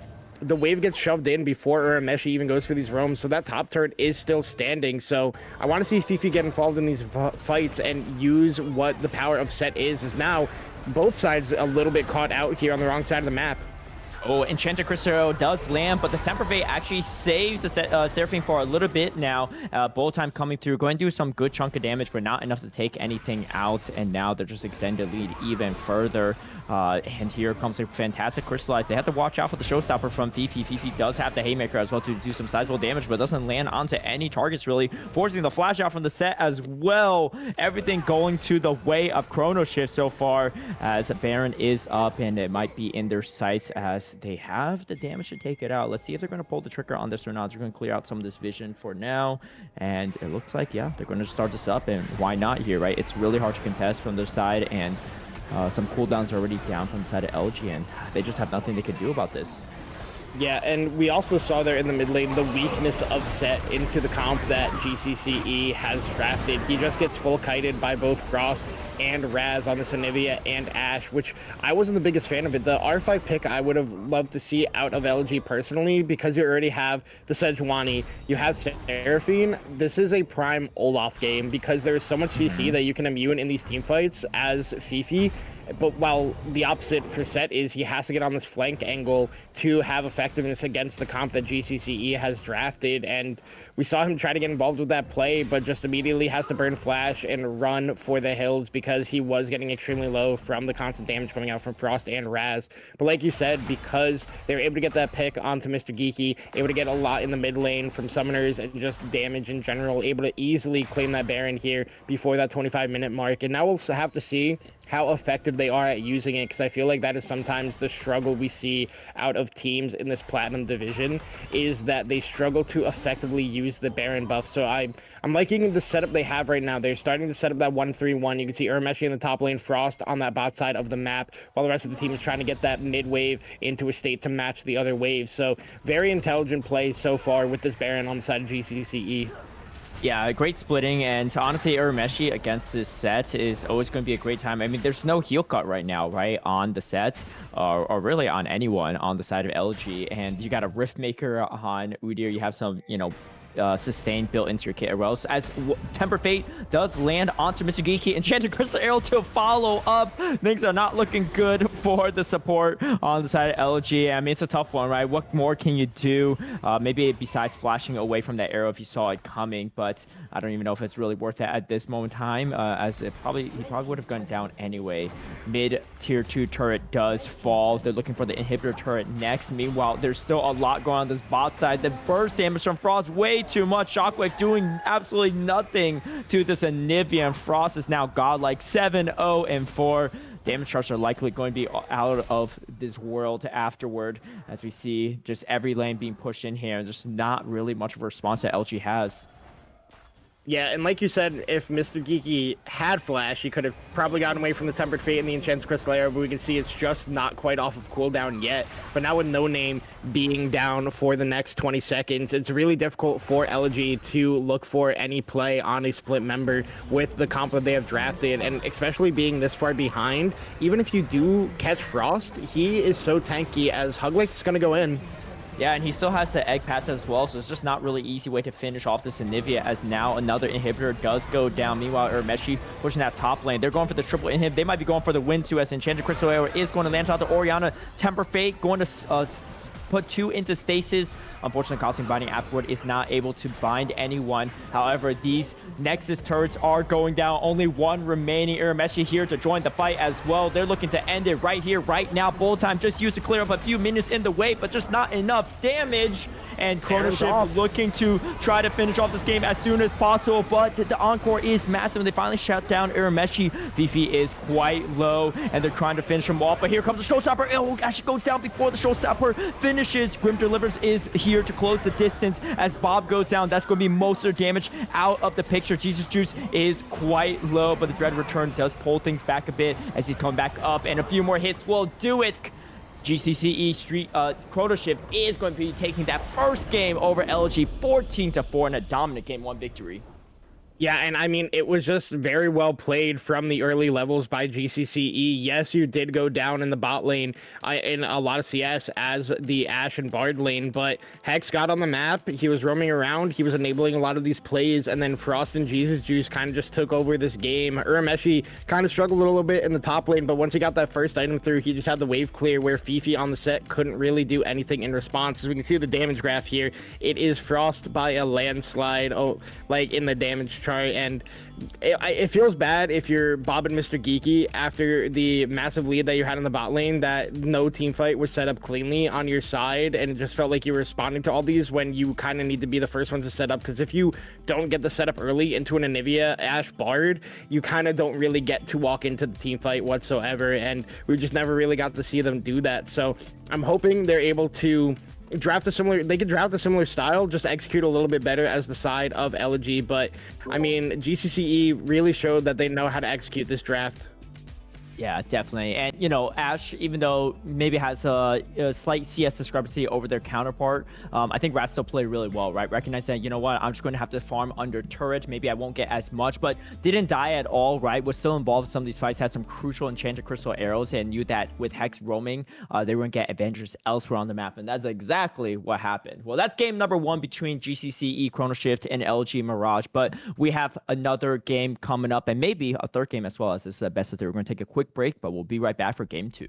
the wave gets shoved in before Urameshi even goes for these roams, so that top turret is still standing. So I want to see Fifi get involved in these fights and use what the power of set is now both sides a little bit caught out here on the wrong side of the map. Oh, Enchanted Crystal does land, but the Temper Fate actually saves the Seraphine for a little bit now. Bolt time coming through, going to do some good chunk of damage, but not enough to take anything out. And now they're just extending the lead even further. And here comes a fantastic Crystallize. They have to watch out for the showstopper from Fifi. Fifi does have the Haymaker as well to do some sizable damage, but doesn't land onto any targets really, forcing the flash out from the set as well. Everything going to the way of Chrono Shift so far, as Baron is up and it might be in their sights as they have the damage to take it out. Let's see if they're going to pull the trigger on this or not. They're going to clear out some of this vision for now, and it looks like, yeah, they're going to start this up, and why not here, right? It's really hard to contest from their side, and some cooldowns are already down from the side of Elegy, and they just have nothing they can do about this. Yeah, and we also saw there in the mid lane the weakness of set into the comp that GCCe has drafted. He just gets full kited by both Frost and Raz on the Anivia and Ashe, which I wasn't the biggest fan of it. The R5 pick I would have loved to see out of Elegy personally, because you already have the Sejuani, you have Seraphine. This is a prime Olaf game because there is so much CC that you can immune in these team fights as Fifi. But while the opposite for Set is he has to get on this flank angle to have effectiveness against the comp that GCCe has drafted. And we saw him try to get involved with that play, but just immediately has to burn flash and run for the hills because he was getting extremely low from the constant damage coming out from Frost and Raz. But like you said, because they were able to get that pick onto Mr. Geeky, able to get a lot in the mid lane from summoners and just damage in general, able to easily claim that Baron here before that 25-minute mark. And now we'll have to see how effective they are at using it, because I feel like that is sometimes the struggle we see out of teams in this Platinum division, is that they struggle to effectively use the Baron buff. So I'm liking the setup they have right now. They're starting to set up that 1-3-1. You can see Urameshi in the top lane, Frost on that bot side of the map, while the rest of the team is trying to get that mid wave into a state to match the other waves. So very intelligent play so far with this Baron on the side of GCCe. Yeah, great splitting, and honestly, Urameshi against this set is always going to be a great time. I mean, there's no heal cut right now, right, on the sets, or really on anyone on the side of Elegy, and you got a Rift Maker on Udyr. You have some, sustain built into your kit as well. So as Temper Fate does land onto Mr. Geeky, Enchanted Crystal Arrow to follow up. Things are not looking good for the support on the side of Elegy. I mean, it's a tough one, right? What more can you do? Maybe besides flashing away from that arrow if you saw it coming, but I don't even know if it's really worth it at this moment in time, as he probably would have gone down anyway. Mid tier 2 turret does fall. They're looking for the inhibitor turret next. Meanwhile, there's still a lot going on this bot side. The burst damage from Frost, way too much. Shockwave doing absolutely nothing to this Anivia, and Frost is now godlike 7-0-4. Damage charts are likely going to be out of this world afterward, as we see just every lane being pushed in here. There's not really much of a response that LG has. Yeah, and like you said, if Mr. Geeky had Flash, he could have probably gotten away from the Tempered Fate and the Enchanted Crystal Arrow, but we can see it's just not quite off of cooldown yet. But now with No Name being down for the next 20 seconds, it's really difficult for Elegy to look for any play on a split member with the comp that they have drafted, and especially being this far behind. Even if you do catch Frost, he is so tanky as Huglick is going to go in. Yeah, and he still has the egg pass as well, so it's just not really easy way to finish off this Anivia, as now another inhibitor does go down. Meanwhile, Urameshi pushing that top lane. They're going for the triple inhib. They might be going for the Winsu, as Enchanted Crystal Arrow is going to land out the Orianna. Temper Fate going to put 2 into stasis. Unfortunately, costing binding afterward is not able to bind anyone. However, these Nexus turrets are going down. Only one remaining. Urameshi here to join the fight as well. They're looking to end it right here, right now. Bull time just used to clear up a few minutes in the wait, but just not enough damage. And Chrono looking to try to finish off this game as soon as possible, but the encore is massive, and they finally shut down Urameshi. Fifi is quite low, and they're trying to finish him off, but here comes the Showstopper. Oh, actually goes down before the Showstopper finishes. Grim Deliverance is here to close the distance. As Bob goes down, that's going to be most of their damage out of the picture. Jesus Juice is quite low, but the Dread Return does pull things back a bit as he's coming back up, and a few more hits will do it. GCCe Street Chrono Shift is going to be taking that first game over Elegy 14-4 in a dominant Game 1 victory. Yeah, and I mean, it was just very well played from the early levels by GCCe. Yes, you did go down in the bot lane in a lot of CS as the Ashe and Bard lane, but Hex got on the map. He was roaming around. He was enabling a lot of these plays, and then Frost and Jesus Juice kind of just took over this game. Urameshi kind of struggled a little bit in the top lane, but once he got that first item through, he just had the wave clear where Fifi on the set couldn't really do anything in response. As we can see the damage graph here, it is Frost by a landslide, like in the damage chart. And it feels bad if you're Bob and Mr. Geeky after the massive lead that you had in the bot lane, that no team fight was set up cleanly on your side, and it just felt like you were responding to all these when you kind of need to be the first ones to set up, because if you don't get the setup early into an Anivia Ashe Bard, you kind of don't really get to walk into the team fight whatsoever, and we just never really got to see them do that. So I'm hoping they're able to draft a similar style, just execute a little bit better as the side of Elegy. But I mean, GCCe really showed that they know how to execute this draft. Yeah, definitely. And, you know, Ashe, even though maybe has a slight CS discrepancy over their counterpart, I think Rat still played really well, right? Recognize that, you know what, I'm just going to have to farm under turret. Maybe I won't get as much, but didn't die at all, right? Was still involved in some of these fights, had some crucial Enchanted Crystal Arrows, and knew that with Hex roaming, they were going to get advantages elsewhere on the map. And that's exactly what happened. Well, that's game number 1 between GCCe, Chrono Shift, and LG Mirage. But we have another game coming up, and maybe a third game as well, as this is the best of 3. We're going to take a quick break, but we'll be right back for game 2.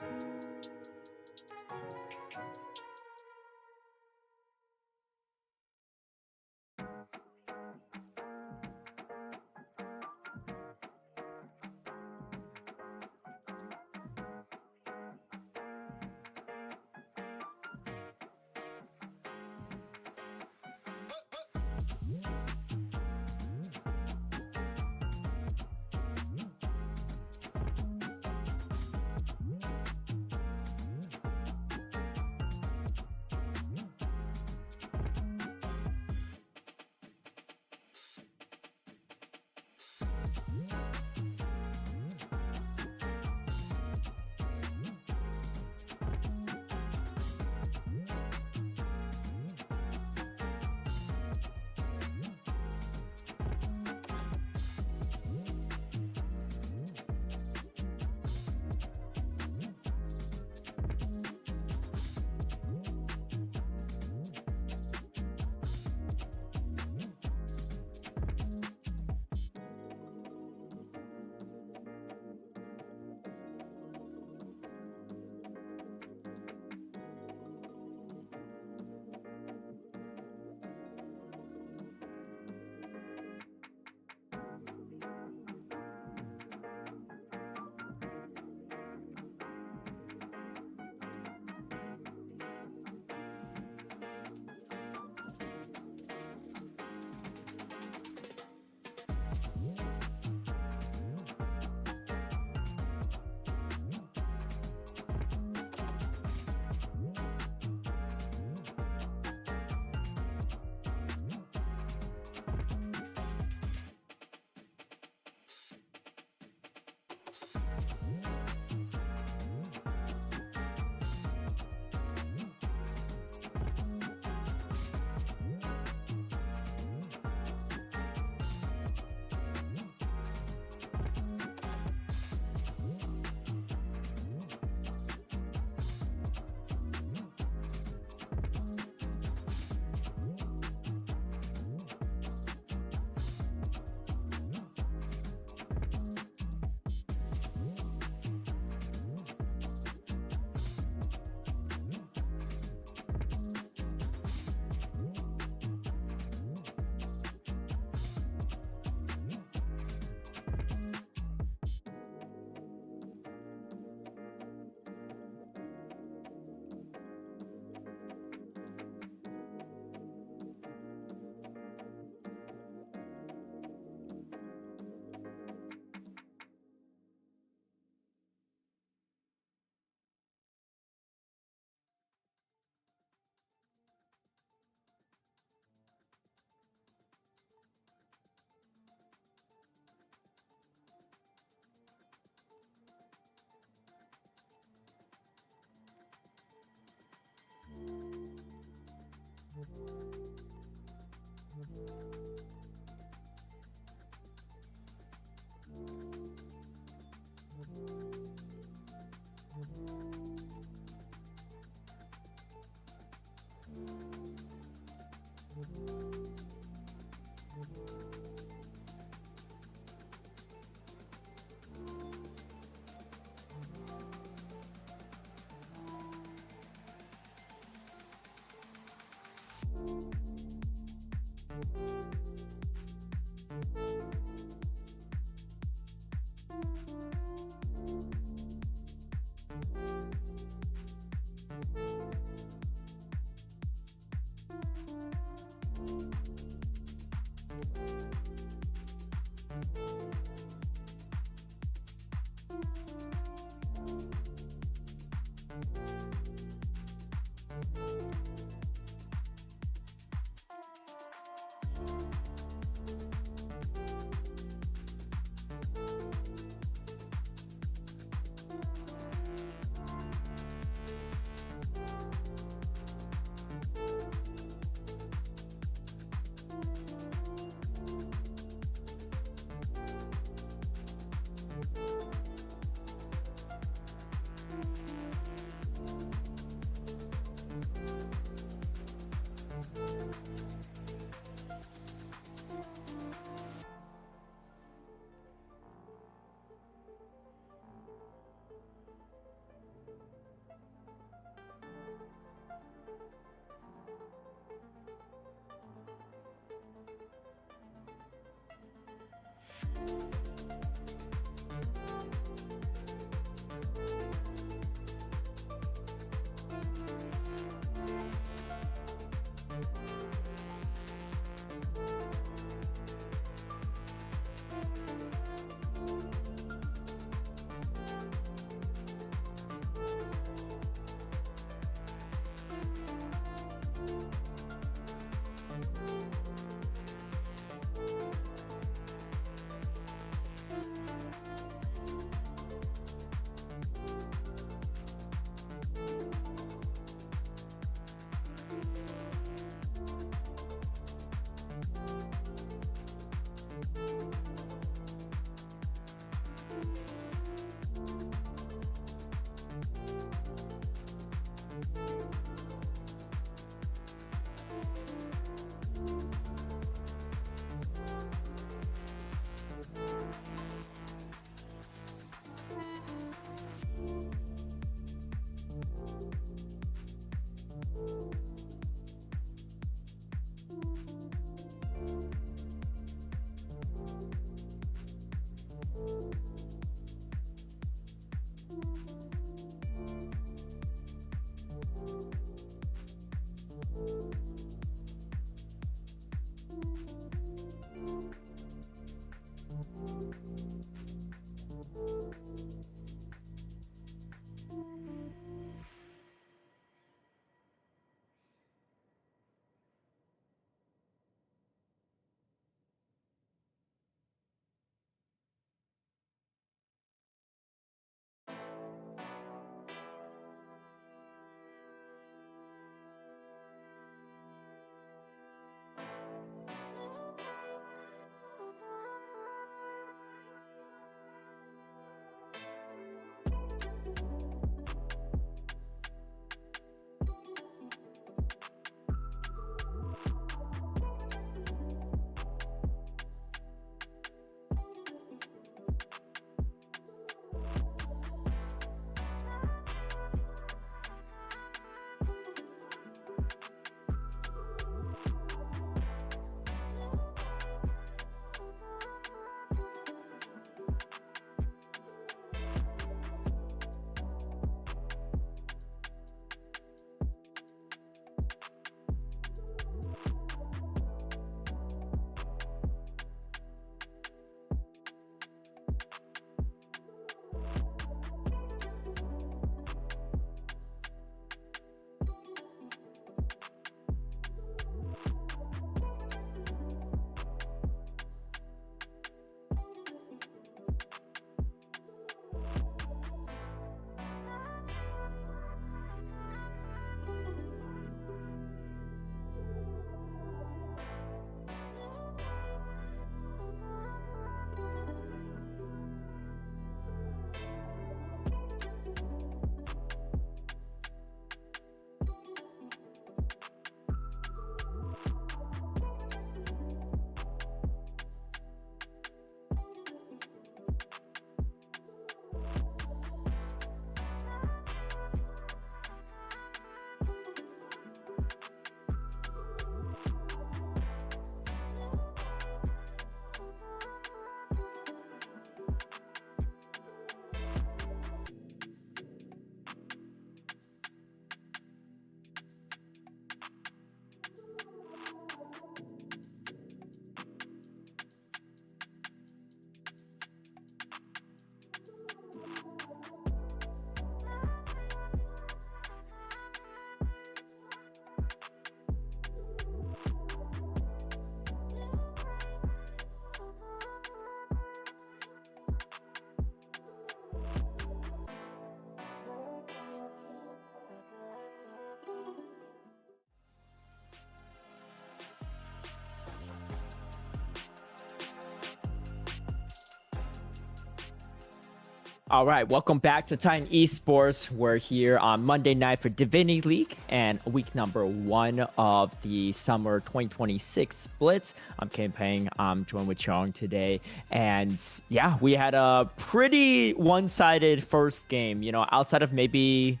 All right, welcome back to Titan Esports. We're here on Monday night for Divinity League and week number 1 of the summer 2026 Blitz. I'm campaigning. I'm joined with Chong today. And yeah, we had a pretty one-sided first game, you know, outside of maybe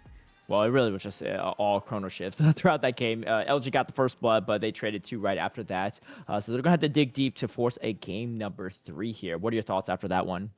Well, it really was just all Chrono Shift throughout that game. LG got the first blood, but they traded 2 right after that. So they're going to have to dig deep to force a game number 3 here. What are your thoughts after that one?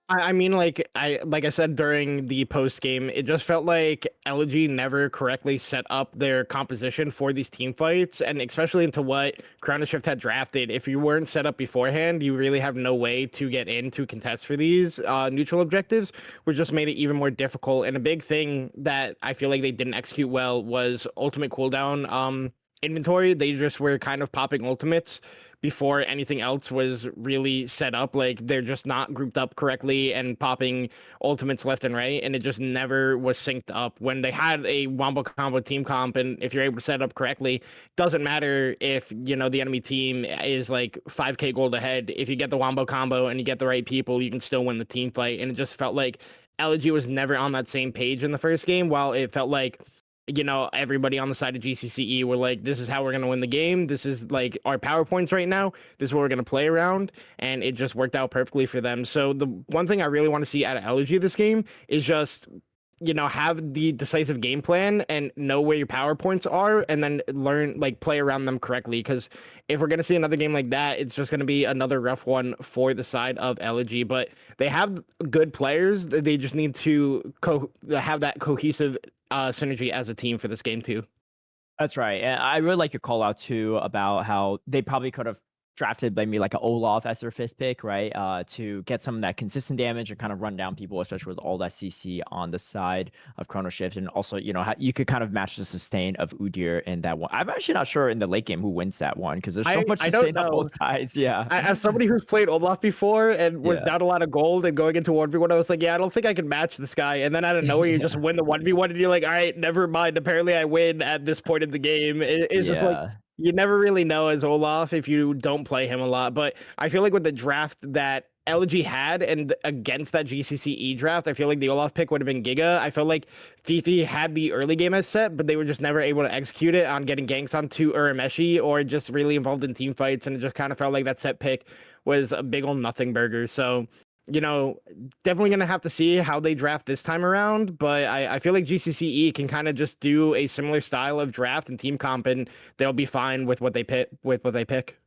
I mean, like I said during the post game, it just felt like Elegy never correctly set up their composition for these team fights, and especially into what Chrono Shift had drafted. If you weren't set up beforehand, you really have no way to get in to contest for these neutral objectives, which just made it even more difficult. And a big thing that I feel like they didn't execute well was ultimate cooldown inventory. They just were kind of popping ultimates before anything else was really set up. Like, they're just not grouped up correctly and popping ultimates left and right, and it just never was synced up. When they had a wombo combo team comp, and if you're able to set it up correctly, doesn't matter if, you know, the enemy team is like 5k gold ahead. If you get the wombo combo and you get the right people, you can still win the team fight. And it just felt like LG was never on that same page in the first game, while it felt like, you know, everybody on the side of GCCe were like, this is how we're going to win the game. This is like our PowerPoints right now. This is what we're going to play around. And it just worked out perfectly for them. So the one thing I really want to see out of Elegy this game is just, you know, have the decisive game plan and know where your PowerPoints are, and then learn, like, play around them correctly. Because if we're going to see another game like that, it's just going to be another rough one for the side of Elegy. But they have good players. They just need to have that cohesive synergy as a team for this game too. That's right. And I really like your call out too about how they probably could have drafted maybe like an Olaf as their 5th pick, right? To get some of that consistent damage and kind of run down people, especially with all that CC on the side of Chrono Shift. And also, you know, you could kind of match the sustain of Udyr in that one. I'm actually not sure in the late game who wins that one, because there's so much sustain on both sides. Yeah. As somebody who's played Olaf before and was down a lot of gold and going into 1v1, I was like, yeah, I don't think I can match this guy. And then out of nowhere, you just win the 1v1 and you're like, all right, never mind. Apparently I win at this point in the game. It's just like, you never really know as Olaf if you don't play him a lot. But I feel like with the draft that Elegy had, and against that GCCe draft, I feel like the Olaf pick would have been Giga. I felt like Fifi had the early game as set, but they were just never able to execute it on getting ganks onto Urameshi, or just really involved in team fights, and it just kind of felt like that set pick was a big old nothing burger. So, you know, definitely going to have to see how they draft this time around, but I feel like GCCe can kind of just do a similar style of draft and team comp, and they'll be fine with what they pick.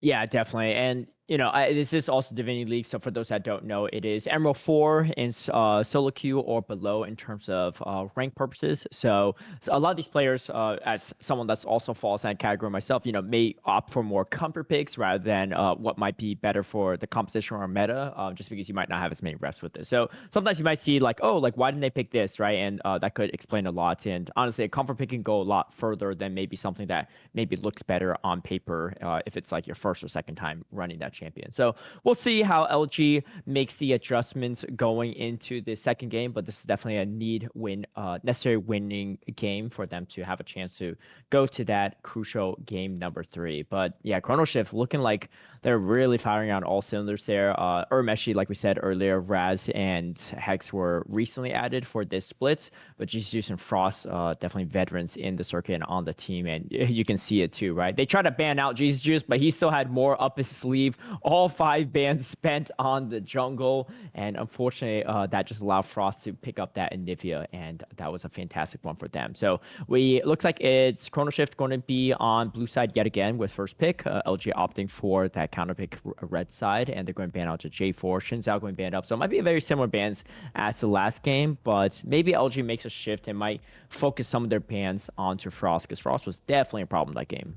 Yeah, definitely. And, you know, this is also Divinity League. So for those that don't know, it is Emerald 4 in solo queue or below in terms of rank purposes. So a lot of these players, as someone that's also falls in that category myself, you know, may opt for more comfort picks rather than what might be better for the composition or meta, just because you might not have as many reps with it. So sometimes you might see like, oh, like, why didn't they pick this, right? And that could explain a lot. And honestly, a comfort pick can go a lot further than maybe something that maybe looks better on paper if it's like your first or second time running that champion. So we'll see how LG makes the adjustments going into the second game, but this is definitely a necessary winning game for them to have a chance to go to that crucial game number 3. But yeah, Chrono Shift looking like they're really firing on all cylinders there. Urameshi, like we said earlier, Raz and Hex were recently added for this split, but GCCe and Frost, definitely veterans in the circuit and on the team, and you can see it too, right? They tried to ban out GCCe, but he still had more up his sleeve. All 5 bans spent on the jungle, and unfortunately, that just allowed Frost to pick up that Anivia, and that was a fantastic one for them. So looks like it's Chrono Shift going to be on blue side yet again with first pick. LG opting for that counter pick red side, and they're going to ban out to J4. Shinzao going to ban up. So it might be a very similar bans as the last game, but maybe LG makes a shift and might focus some of their bans onto Frost, because Frost was definitely a problem that game.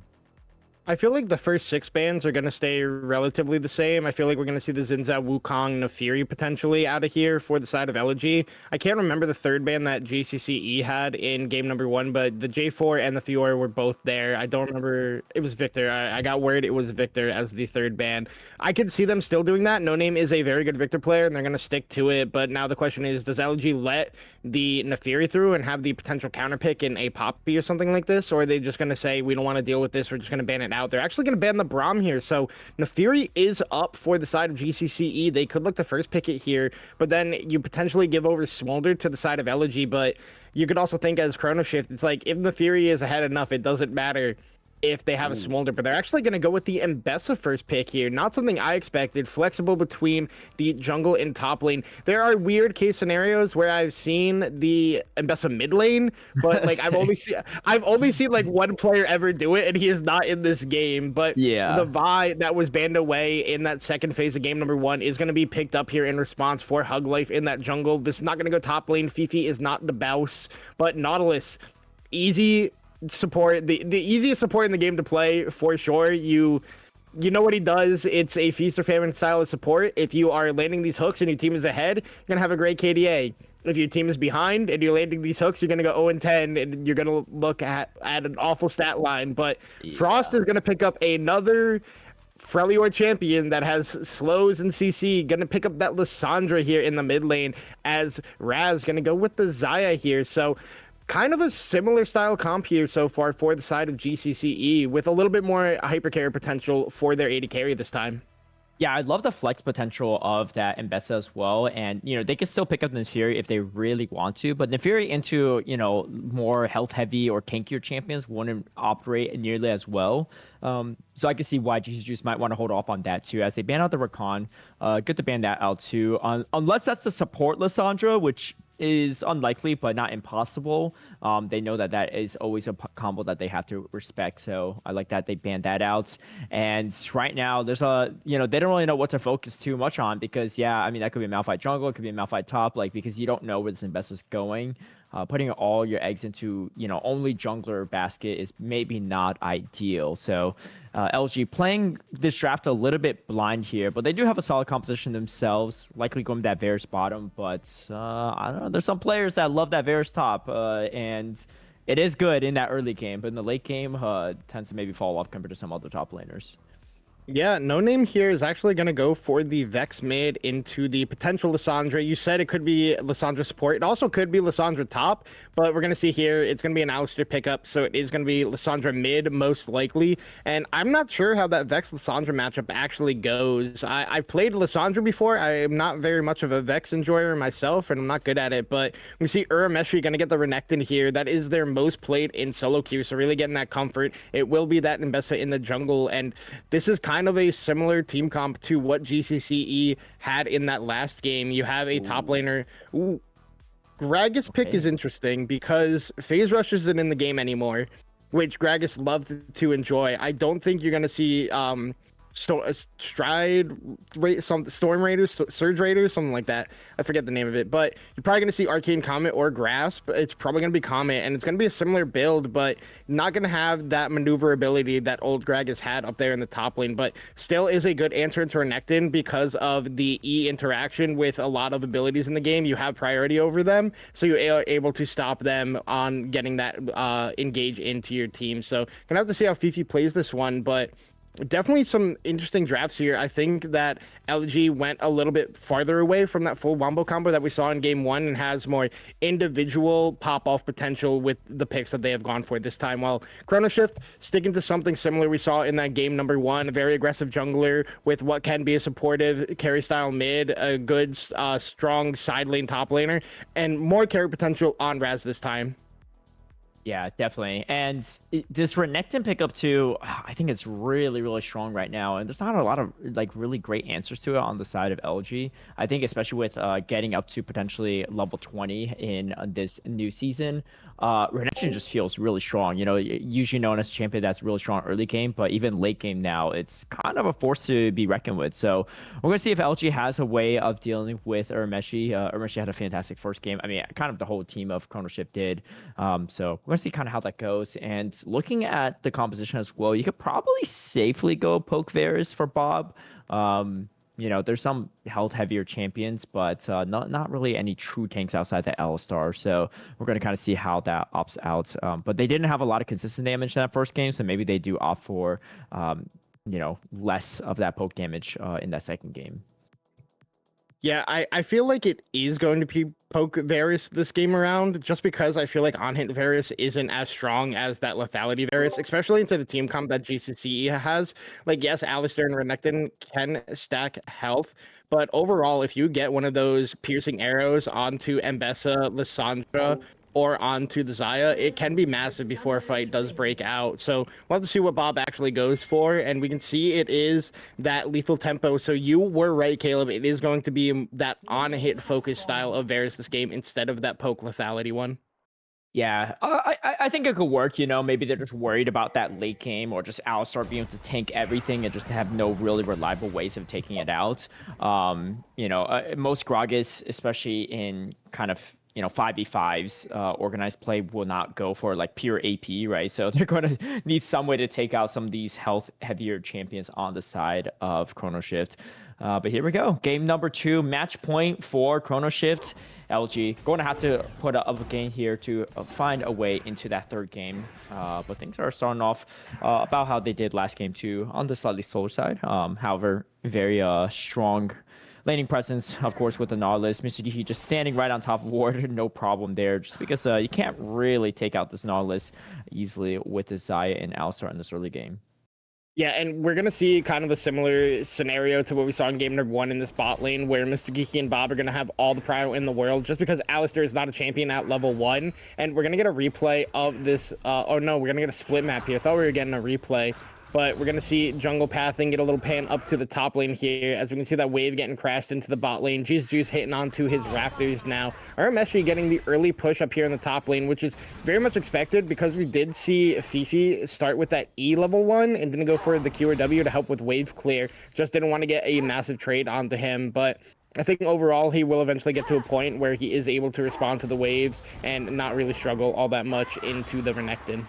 I feel like the first 6 bans are going to stay relatively the same. I feel like we're going to see the Xinzao, Wukong, Nefiri potentially out of here for the side of Elegy. I can't remember the third ban that GCCe had in game number 1, but the J4 and the Fiora were both there. I don't remember. It was Victor. I got word it was Victor as the third ban. I could see them still doing that. No Name is a very good Victor player, and they're going to stick to it. But now the question is, does Elegy let the Nefiri through and have the potential counter pick in a Poppy or something like this? Or are they just going to say, we don't want to deal with this, we're just going to ban it out? They're actually going to ban the Braum here. So Nefiri is up for the side of GCCe. They could look to first pick it here, but then you potentially give over Smolder to the side of Elegy. But you could also think as Chrono Shift, it's like, if Nefiri is ahead enough, it doesn't matter if they have a smolder, but they're actually going to go with the Mbessa first pick here. Not something I expected. Flexible between the jungle and top lane. There are weird case scenarios where I've seen the Mbessa mid lane, but like I've only seen like one player ever do it, and he is not in this game. But Yeah. the Vi that was banned away in that second phase of game number 1 is going to be picked up here in response for Hug Life in that jungle. This is not going to go top lane. Fifi is not the bouse, but Nautilus, easy support, the easiest support in the game to play for sure. You know what he does. It's a feast or famine style of support. If you are landing these hooks and your team is ahead, you're gonna have a great KDA. If your team is behind and you're landing these hooks, you're gonna go 0-10 and you're gonna look at an awful stat line. But Frost is gonna pick up another Freljord champion that has slows and CC, gonna pick up that Lissandra here in the mid lane, as Raz gonna go with the Xayah here. So kind of a similar style comp here so far for the side of GCCe, with a little bit more hyper carry potential for their AD carry this time. Yeah, I love the flex potential of that Mbessa as well. And, they can still pick up Nefiri if they really want to. But Nefiri into, more health heavy or tankier champions wouldn't operate nearly as well. So I can see why GC Juice might want to hold off on that too, as they ban out the Rakan. Good to ban that out too. Unless that's the support Lissandra, which is unlikely but not impossible. They know that is always a combo that they have to respect, so I like that they banned that out. And right now there's they don't really know what to focus too much on, because that could be a Malphite jungle, it could be a Malphite top, because you don't know where this Invest is going. Putting all your eggs into only jungler basket is maybe not ideal. So LG playing this draft a little bit blind here, but they do have a solid composition themselves, likely going to that Varus bottom. But I don't know, there's some players that love that Varus top, and it is good in that early game, but in the late game tends to maybe fall off compared to some other top laners. Yeah, No Name here is actually going to go for the Vex mid into the potential Lissandra. You said it could be Lissandra support. It also could be Lissandra top, but we're going to see here it's going to be an Alistar pickup, so it is going to be Lissandra mid most likely. And I'm not sure how that Vex Lissandra matchup actually goes. I've played Lissandra before. I am not very much of a Vex enjoyer myself, and I'm not good at it, but we see Urameshi going to get the Renekton here. That is their most played in solo queue, so really getting that comfort. It will be that Mbessa in the jungle, and this is kind of a similar team comp to what GCCe had in that last game. You have a top laner. Gragas pick is interesting because Phase Rush isn't in the game anymore, which Gragas loved to enjoy. I don't think you're going to see Storm Raiders, Surge Raiders, something like that. I forget the name of it, but you're probably going to see Arcane Comet or Grasp. It's probably going to be Comet, and it's going to be a similar build, but not going to have that maneuverability that old Gragas had up there in the top lane, but still is a good answer into Renekton because of the E interaction with a lot of abilities in the game. You have priority over them, so you're able to stop them on getting that engage into your team. So gonna have to see how Fifi plays this one, but definitely some interesting drafts here. I think that Elegy went a little bit farther away from that full wombo combo that we saw in game 1 and has more individual pop-off potential with the picks that they have gone for this time, while Chrono Shift sticking to something similar we saw in that game number 1, a very aggressive jungler with what can be a supportive carry style mid, a good strong side lane top laner, and more carry potential on Raz this time. Yeah, definitely. And this Renekton pickup too, I think it's really, really strong right now. And there's not a lot of really great answers to it on the side of LG. I think especially with getting up to potentially level 20 in this new season, Renekton just feels really strong. Usually known as a champion that's really strong early game, but even late game now, it's kind of a force to be reckoned with. So we're going to see if LG has a way of dealing with Urameshi. Urameshi had a fantastic first game. I mean, kind of the whole team of Chrono Shift did. So we're going to see kind of how that goes. And looking at the composition as well, you could probably safely go poke Varus for Bob. There's some health heavier champions, but not really any true tanks outside the Alistar. So we're going to kind of see how that opts out. But they didn't have a lot of consistent damage in that first game, so maybe they do opt for less of that poke damage in that second game. Yeah, I feel like it is going to be poke Varus this game around, just because I feel like on-hit Varus isn't as strong as that lethality Varus, especially into the team comp that GCCe has. Yes, Alistar and Renekton can stack health, but overall, if you get one of those piercing arrows onto Mbessa, Lissandra, or onto the Xayah, it can be massive before a fight does break out. So we'll have to see what Bob actually goes for, and we can see it is that lethal tempo. So you were right, Caleb. It is going to be that on-hit focus style of Varus this game instead of that poke lethality one. Yeah, I think it could work. Maybe they're just worried about that late game or just Alistar being able to tank everything and just have no really reliable ways of taking it out. Most Gragas, especially in kind of 5v5s, organized play will not go for like pure AP, right? So they're going to need some way to take out some of these health heavier champions on the side of Chrono Shift. But here we go. Game number 2, match point for Chrono Shift. LG going to have to put up a game here to find a way into that third game. But things are starting off about how they did last game too, on the slightly slower side. However, very strong laning presence, of course, with the Nautilus. Mr. GCCe just standing right on top of Ward, no problem there, just because you can't really take out this Nautilus easily with the Xayah and Alistar in this early game. Yeah, and we're going to see kind of a similar scenario to what we saw in game number 1 in this bot lane, where Mr. GCCe and Bob are going to have all the prio in the world, just because Alistar is not a champion at level 1. And we're going to get a replay of this. Oh, no, we're going to get a split map here. I thought we were getting a replay. But we're going to see jungle pathing get a little pan up to the top lane here, as we can see that wave getting crashed into the bot lane. GCCe hitting onto his Raptors now. RMSG getting the early push up here in the top lane, which is very much expected because we did see Fifi start with that E level 1 and didn't go for the Q or W to help with wave clear. Just didn't want to get a massive trade onto him, but I think overall he will eventually get to a point where he is able to respond to the waves and not really struggle all that much into the Renekton.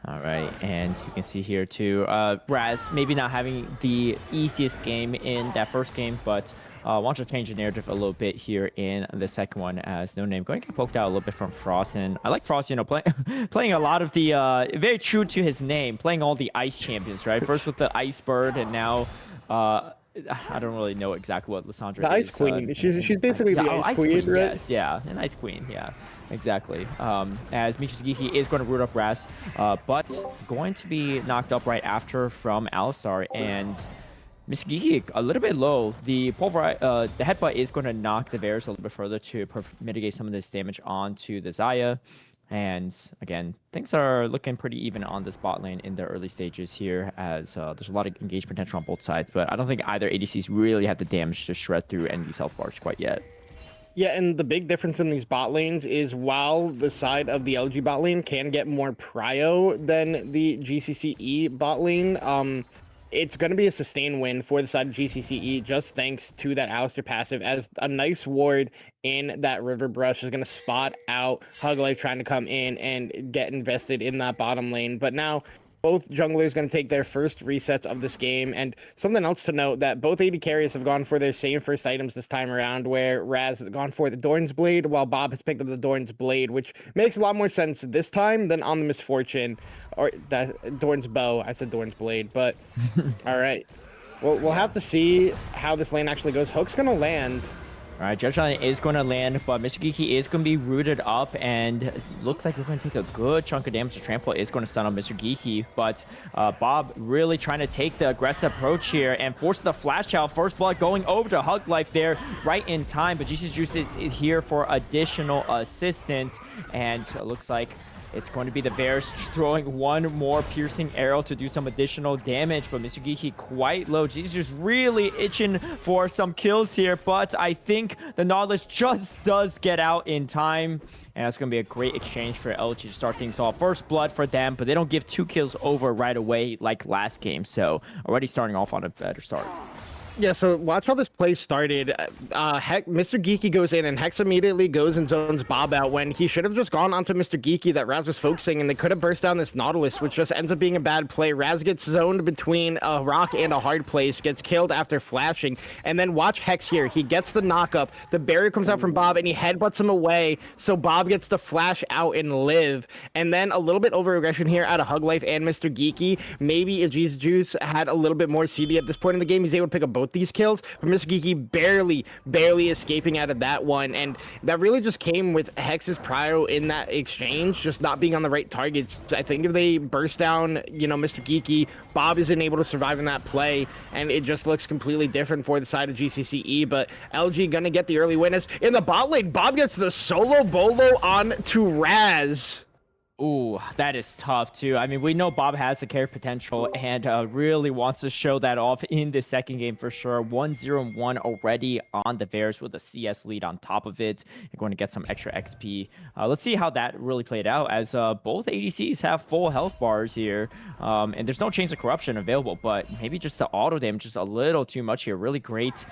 All right, and you can see here too, Raz maybe not having the easiest game in that first game, but wants to change the narrative a little bit here in the second one, as No Name going to get poked out a little bit from Frost. And I like Frost, playing a lot of the, very true to his name, playing all the ice champions, right? First with the Ice Bird, and now, I don't really know exactly what Lissandra is. The Ice Queen. She's basically the Ice Queen, right? Yes, yeah, an Ice Queen, yeah. Exactly. As Mr. GCCe is going to root up Raz, but going to be knocked up right after from Alistar, and Mr. GCCe a little bit low. The headbutt is going to knock the Varus a little bit further to mitigate some of this damage onto the Xayah. And again, things are looking pretty even on this bot lane in the early stages here, as there's a lot of engaged potential on both sides, but I don't think either ADCs really have the damage to shred through any of these health bars quite yet. Yeah, and the big difference in these bot lanes is while the side of the LG bot lane can get more prio than the GCCe bot lane, it's going to be a sustained win for the side of GCCe just thanks to that Alistar passive, as a nice ward in that River Brush is going to spot out Hug Life trying to come in and get invested in that bottom lane. But now both junglers going to take their first resets of this game. And something else to note, that both AD carries have gone for their same first items this time around, where Raz has gone for the Doran's Blade, while Bob has picked up the Doran's Blade, which makes a lot more sense this time than on the Misfortune, or that Doran's Bow. I said Doran's Blade, but all right. Well, we'll have to see how this lane actually goes. Hook's going to land. All right, Judge Line is going to land, but Mr. GCCe is going to be rooted up, and looks like we're going to take a good chunk of damage. The trample is going to stun on Mr. GCCe, but Bob really trying to take the aggressive approach here and force the flash out. First blood going over to Hug Life there right in time, but GC's Juice is here for additional assistance, and it looks like it's going to be the Varus throwing one more piercing arrow to do some additional damage, but Mr. GCCe quite low. He's just really itching for some kills here, but I think the Nautilus just does get out in time, and that's going to be a great exchange for Elegy to start things off. First blood for them, but they don't give 2 kills over right away like last game, so already starting off on a better start. Yeah, so watch how this play started. Mr. GCCe goes in, and Hex immediately goes and zones Bob out when he should have just gone onto Mr. GCCe that Raz was focusing, and they could have burst down this Nautilus, which just ends up being a bad play. Raz gets zoned between a rock and a hard place, gets killed after flashing, and then watch Hex here. He gets the knock-up. The barrier comes out from Bob, and he headbutts him away, so Bob gets to flash out and live. And then a little bit over-aggression here out of Hug Life and Mr. GCCe. Maybe if GC's Juice had a little bit more CB at this point in the game, he's able to pick up both both these kills, but Mr. Geeky barely escaping out of that one, and that really just came with Hex's prio in that exchange, just not being on the right targets. I think if they burst down, you know, Mr. Geeky, Bob isn't able to survive in that play, and it just looks completely different for the side of GCCe, but LG gonna get the early witness. In the bot lane, Bob gets the solo bolo on to Raz. Ooh, that is tough too. I mean, we know Bob has the carry potential and really wants to show that off in the second game for sure. 1-0-1 already on the Bears with a CS lead on top of it. You're going to get some extra XP. Let's see how that really played out, as both ADCs have full health bars here. And there's no Chains of Corruption available, but maybe just the auto damage just a little too much here. Really great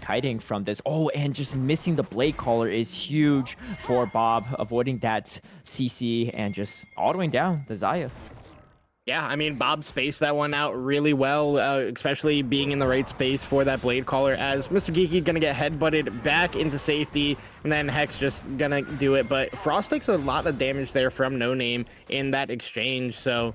kiting from this. Oh, and just missing the Blade Caller is huge for Bob, avoiding that CC and just autoing down the Xayah. Yeah, I mean, Bob spaced that one out really well, especially being in the right space for that Blade Caller, as Mr. Geeky gonna get headbutted back into safety, and then Hex just gonna do it. But Frost takes a lot of damage there from No Name in that exchange, so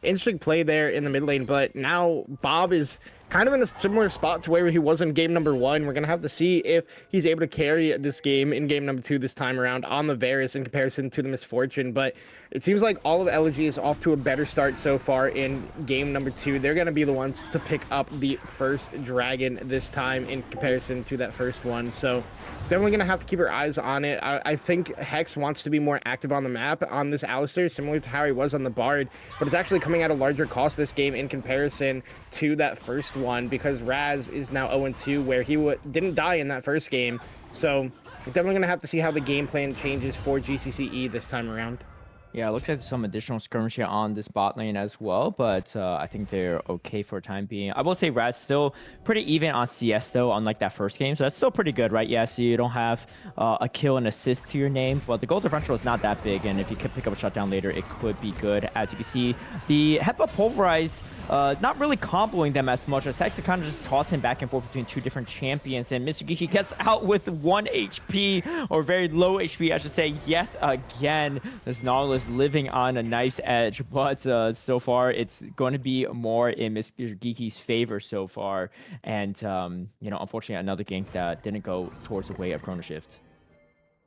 interesting play there in the mid lane. But now Bob is kind of in a similar spot to where he was in game number 1. We're going to have to see if he's able to carry this game in game number 2 this time around on the Varus in comparison to the Misfortune. But it seems like all of Elegy is off to a better start so far in game number 2. They're going to be the ones to pick up the first dragon this time in comparison to that first one. So definitely going to have to keep our eyes on it. I think Hex wants to be more active on the map on this Alistar, similar to how he was on the Bard, but it's actually coming at a larger cost this game in comparison to that first one, because Raz is now 0-2, where he didn't die in that first game. So definitely going to have to see how the game plan changes for GCCe this time around. Yeah, look at some additional skirmish here on this bot lane as well, but I think they're okay for time being. I will say Raz still pretty even on CS though, unlike that first game, so that's still pretty good, right? Yeah, so you don't have a kill and assist to your name, but the goal differential is not that big, and if you can pick up a shutdown later, it could be good. As you can see, the Headbutt Pulverize not really comboing them as much, as Hex kind of just tossing back and forth between two different champions, and Mr. Geeky gets out with 1 HP, or very low HP, I should say, yet again. This Nautilus living on a nice edge, but so far it's going to be more in Mr. Geeky's favor so far, and you know, unfortunately another gank that didn't go towards the way of Chrono Shift.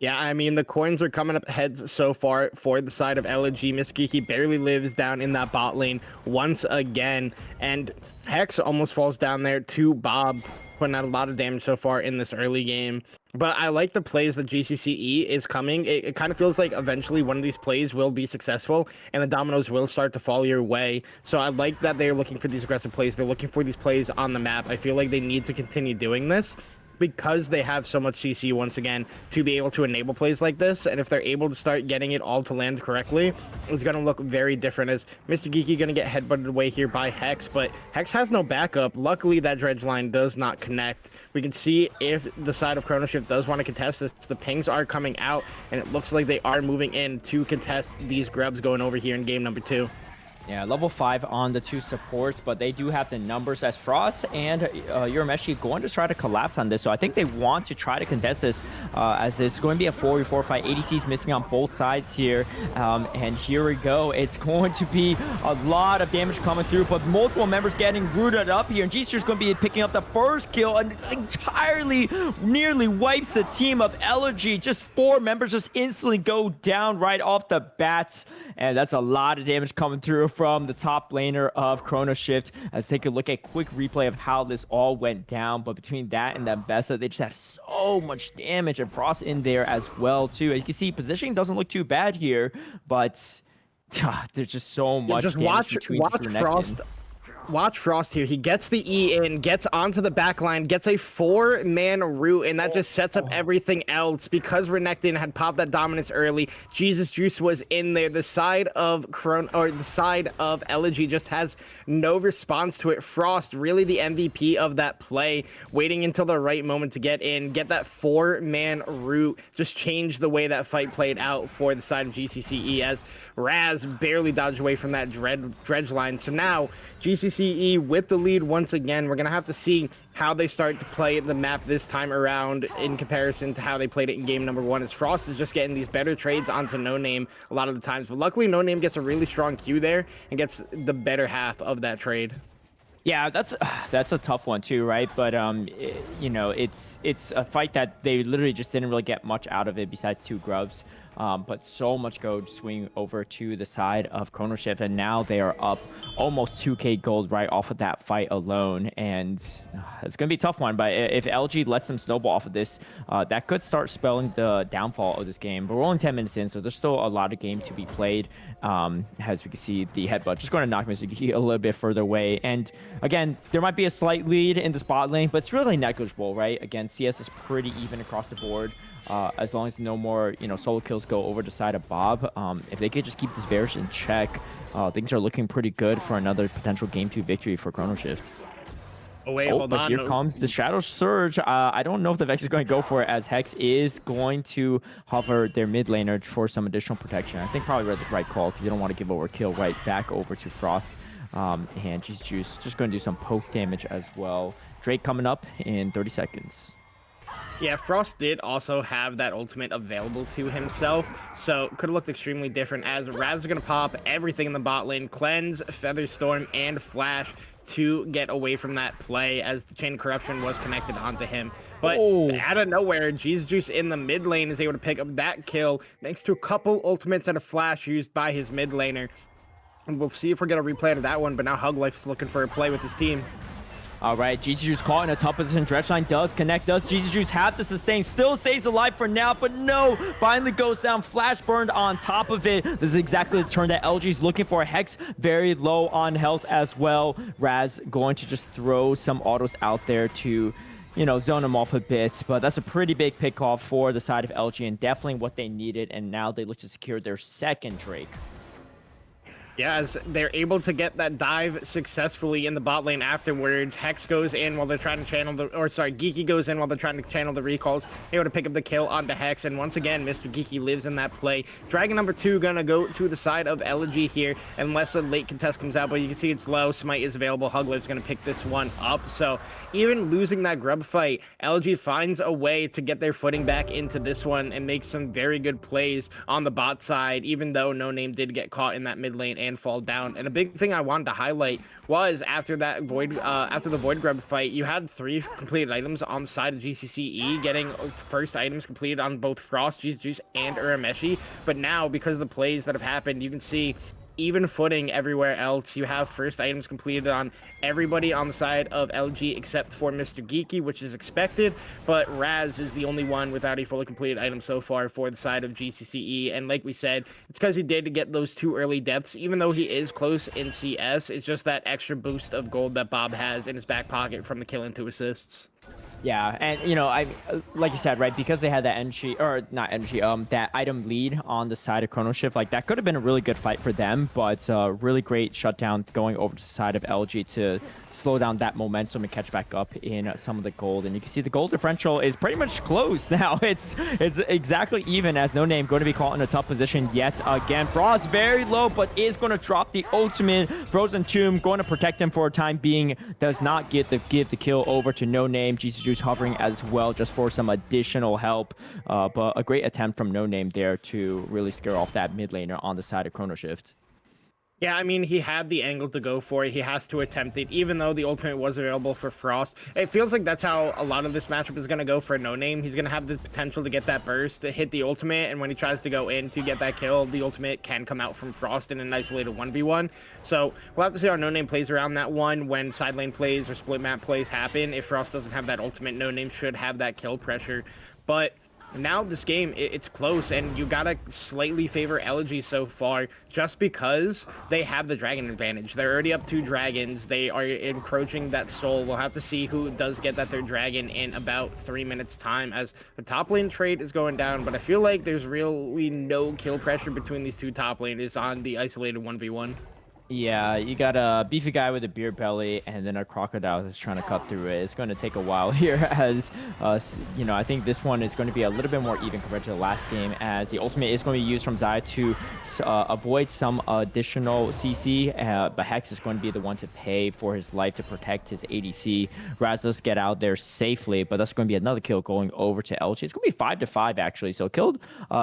Yeah, I mean, the coins are coming up heads so far for the side of Elegy. Mr. Geeky barely lives down in that bot lane once again, and Hex almost falls down there to Bob, putting out a lot of damage so far in this early game. But I like the plays that GCCe is coming. It kind of feels like eventually one of these plays will be successful and the dominoes will start to fall your way. So I like that they're looking for these aggressive plays. They're looking for these plays on the map. I feel like they need to continue doing this, because they have so much CC once again to be able to enable plays like this. And if they're able to start getting it all to land correctly, it's going to look very different, as Mr. Geeky going to get headbutted away here by Hex, but Hex has no backup. Luckily, that dredge line does not connect. We can see if the side of Chrono Shift does want to contest this. The pings are coming out, and it looks like they are moving in to contest these grubs going over here in game number 2. Yeah, level 5 on the two supports, but they do have the numbers as Frost and Urameshi going to try to collapse on this. So I think they want to try to contest this, as it's going to be a 4v4 fight. ADC's missing on both sides here. And here we go. It's going to be a lot of damage coming through, but multiple members getting rooted up here. And GCCe is going to be picking up the first kill and entirely nearly wipes the team of Elegy. Just 4 members just instantly go down right off the bats. And that's a lot of damage coming through from the top laner of Chrono Shift. Let's take a look at a quick replay of how this all went down. But between that and the Bessa, they just have so much damage, and Frost in there as well too. As you can see, positioning doesn't look too bad here, but there's just so much just damage watch Frost. Watch Frost here. He gets the E in, gets onto the back line, gets a 4-man root, and that just sets up everything else. Because Renekton had popped that dominance early, Jesus Juice was in there. The side of the side of Elegy just has no response to it. Frost, really the MVP of that play, waiting until the right moment to get in, get that 4-man root, just change the way that fight played out for the side of GCCe, as Raz barely dodged away from that dredge line. So now GCCe with the lead once again. We're going to have to see how they start to play the map this time around in comparison to how they played it in game number 1, as Frost is just getting these better trades onto No Name a lot of the times. But luckily, No Name gets a really strong Q there and gets the better half of that trade. Yeah, that's a tough one too, right? But you know, it's a fight that they literally just didn't really get much out of it besides 2 grubs. But so much gold swing over to the side of Chrono Shift, and now they are up almost 2k gold right off of that fight alone, and it's gonna be a tough one. But if LG lets them snowball off of this, that could start spelling the downfall of this game. But we're only 10 minutes in, so there's still a lot of game to be played. As we can see, the headbutt just going to knock Mr. Geeky a little bit further away, and again, there might be a slight lead in the spot lane, but it's really negligible, right? Again, CS is pretty even across the board. As long as no more, solo kills go over the side of Bob. If they could just keep this Varus in check, things are looking pretty good for another potential Game 2 victory for Chrono Shift. Oh, wait, hold but on. Here comes the Shadow Surge. I don't know if the Vex is going to go for it, as Hex is going to hover their mid laner for some additional protection. I think probably the right call, because you don't want to give over kill right back over to Frost. And GCCe just going to do some poke damage as well. Drake coming up in 30 seconds. Yeah, Frost did also have that ultimate available to himself, so could have looked extremely different, as Raz is going to pop everything in the bot lane, Cleanse, Featherstorm, and Flash to get away from that play, as the Chain of Corruption was connected onto him. But out of nowhere, GCCe in the mid lane is able to pick up that kill, thanks to a couple ultimates and a flash used by his mid laner. And we'll see if we're going to replay to that one, but now Huglife's looking for a play with his team. All right, GCCe's caught in a tough position. Dredgeline does connect. Does GCCe's have the sustain? Still stays alive for now, but no. Finally goes down. Flash burned on top of it. This is exactly the turn that LG's looking for. Hex very low on health as well. Raz going to just throw some autos out there to, zone him off a bit. But that's a pretty big pick off for the side of LG, and definitely what they needed. And now they look to secure their second Drake. Yeah, as they're able to get that dive successfully in the bot lane afterwards. Hex goes in while they're trying to channel Geeky goes in while they're trying to channel the recalls. Able to pick up the kill onto Hex, and once again, Mr. Geeky lives in that play. Dragon number 2 gonna go to the side of Elegy here, unless a late contest comes out, but you can see it's low. Smite is available. Huglife's gonna pick this one up. So even losing that grub fight, Elegy finds a way to get their footing back into this one and make some very good plays on the bot side, even though No Name did get caught in that mid lane and fall down. And a big thing I wanted to highlight was after that after the Void Grub fight, you had 3 completed items on the side of GCCe, getting first items completed on both Frost, GCCe, and Urameshi. But now, because of the plays that have happened, you can see even footing everywhere else. You have first items completed on everybody on the side of LG except for Mr. Geeky, which is expected, but Raz is the only one without a fully completed item so far for the side of GCCe. And like we said, it's because he did get those 2 early deaths. Even though he is close in CS, it's just that extra boost of gold that Bob has in his back pocket from the kill and 2 assists. Yeah, and I like you said, right, because they had that that item lead on the side of Chrono Shift, like that could have been a really good fight for them, but really great shutdown going over to the side of LG to slow down that momentum and catch back up in some of the gold. And you can see the gold differential is pretty much closed now. It's exactly even, as No Name going to be caught in a tough position yet again. Frost very low, but is going to drop the ultimate. Frozen Tomb going to protect him for a time being. Does not give the kill over to No Name. GCCe hovering as well just for some additional help. But a great attempt from No Name there to really scare off that mid laner on the side of Chrono Shift. Yeah, I mean, he had the angle to go for it. He has to attempt it, even though the ultimate was available for Frost. It feels like that's how a lot of this matchup is going to go for No Name. He's going to have the potential to get that burst, to hit the ultimate, and when he tries to go in to get that kill, the ultimate can come out from Frost in an isolated 1v1. So we'll have to see how No Name plays around that one when side lane plays or split map plays happen. If Frost doesn't have that ultimate, No Name should have that kill pressure. But now this game, it's close, and you gotta slightly favor Elegy so far just because they have the dragon advantage. They're already up 2 dragons. They are encroaching that soul. We'll have to see who does get that 3rd dragon in about 3 minutes time, as the top lane trade is going down, but I feel like there's really no kill pressure between these 2 top laners on the isolated 1v1. Yeah, you got a beefy guy with a beer belly and then a crocodile that's trying to cut through it. It's going to take a while here as, I think this one is going to be a little bit more even compared to the last game, as the ultimate is going to be used from Zai to avoid some additional CC, but Hex is going to be the one to pay for his life to protect his ADC. Raz does get out there safely, but that's going to be another kill going over to LG. It's going to be 5-5 actually, so killed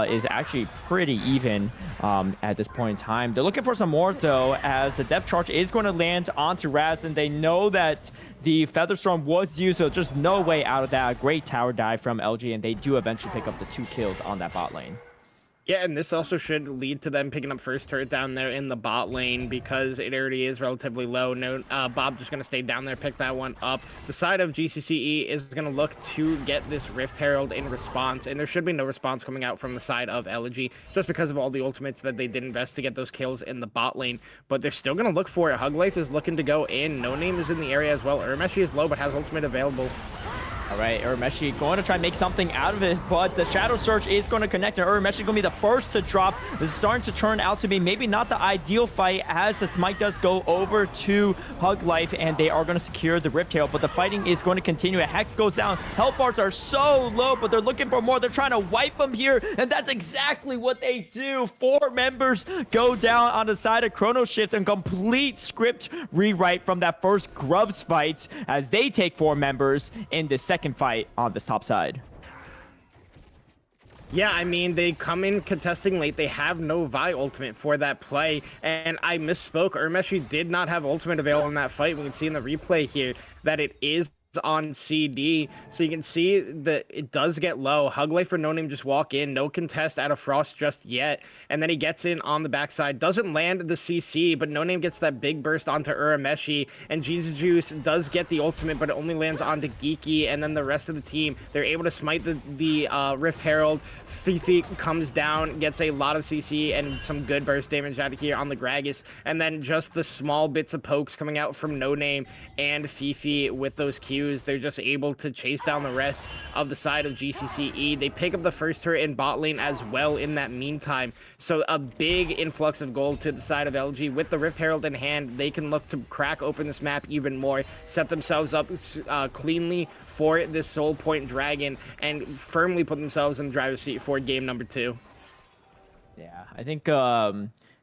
is actually pretty even at this point in time. They're looking for some more though, as the depth charge is going to land onto Raz, and they know that the Featherstorm was used, so just no way out of that. Great tower dive from LG, and they do eventually pick up the 2 kills on that bot lane. Yeah, and this also should lead to them picking up first turret down there in the bot lane because it already is relatively low. No, Bob just going to stay down there, pick that one up. The side of GCCe is going to look to get this Rift Herald in response, and there should be no response coming out from the side of Elegy just because of all the ultimates that they did invest to get those kills in the bot lane. But they're still going to look for it. Hug Life is looking to go in. No Name is in the area as well. Urmeshi is low but has ultimate available. All right, Urameshi going to try and make something out of it, but the Shadow Surge is going to connect, and Urameshi is going to be the first to drop. This is starting to turn out to be maybe not the ideal fight as the smite does go over to Hug Life, and they are going to secure the Rift Tail, but the fighting is going to continue. Hex goes down. Health bars are so low, but they're looking for more. They're trying to wipe them here, and that's exactly what they do. 4 members go down on the side of Chrono Shift, and complete script rewrite from that first Grubs fight as they take 4 members in the second fight on this top side. Yeah, I mean, they come in contesting late. They have no Vi ultimate for that play, and I misspoke. Urmeshi did not have ultimate available in that fight. We can see in the replay here that it is on CD, so you can see that it does get low. Hug Life for No Name just walk in, no contest out of Frost just yet, and then he gets in on the backside, doesn't land the CC, but No Name gets that big burst onto Urameshi, and Jesus Juice does get the ultimate, but it only lands onto Geeky, and then the rest of the team, they're able to smite the Rift Herald. Fifi comes down, gets a lot of CC and some good burst damage out of here on the Gragas, and then just the small bits of pokes coming out from No Name and Fifi with those Qs. They're just able to chase down the rest of the side of GCCe. They pick up the first turret in bot lane as well in that meantime. So a big influx of gold to the side of LG. With the Rift Herald in hand, they can look to crack open this map even more, set themselves up cleanly for this Soul Point Dragon, and firmly put themselves in the driver's seat for game number 2. Yeah, I think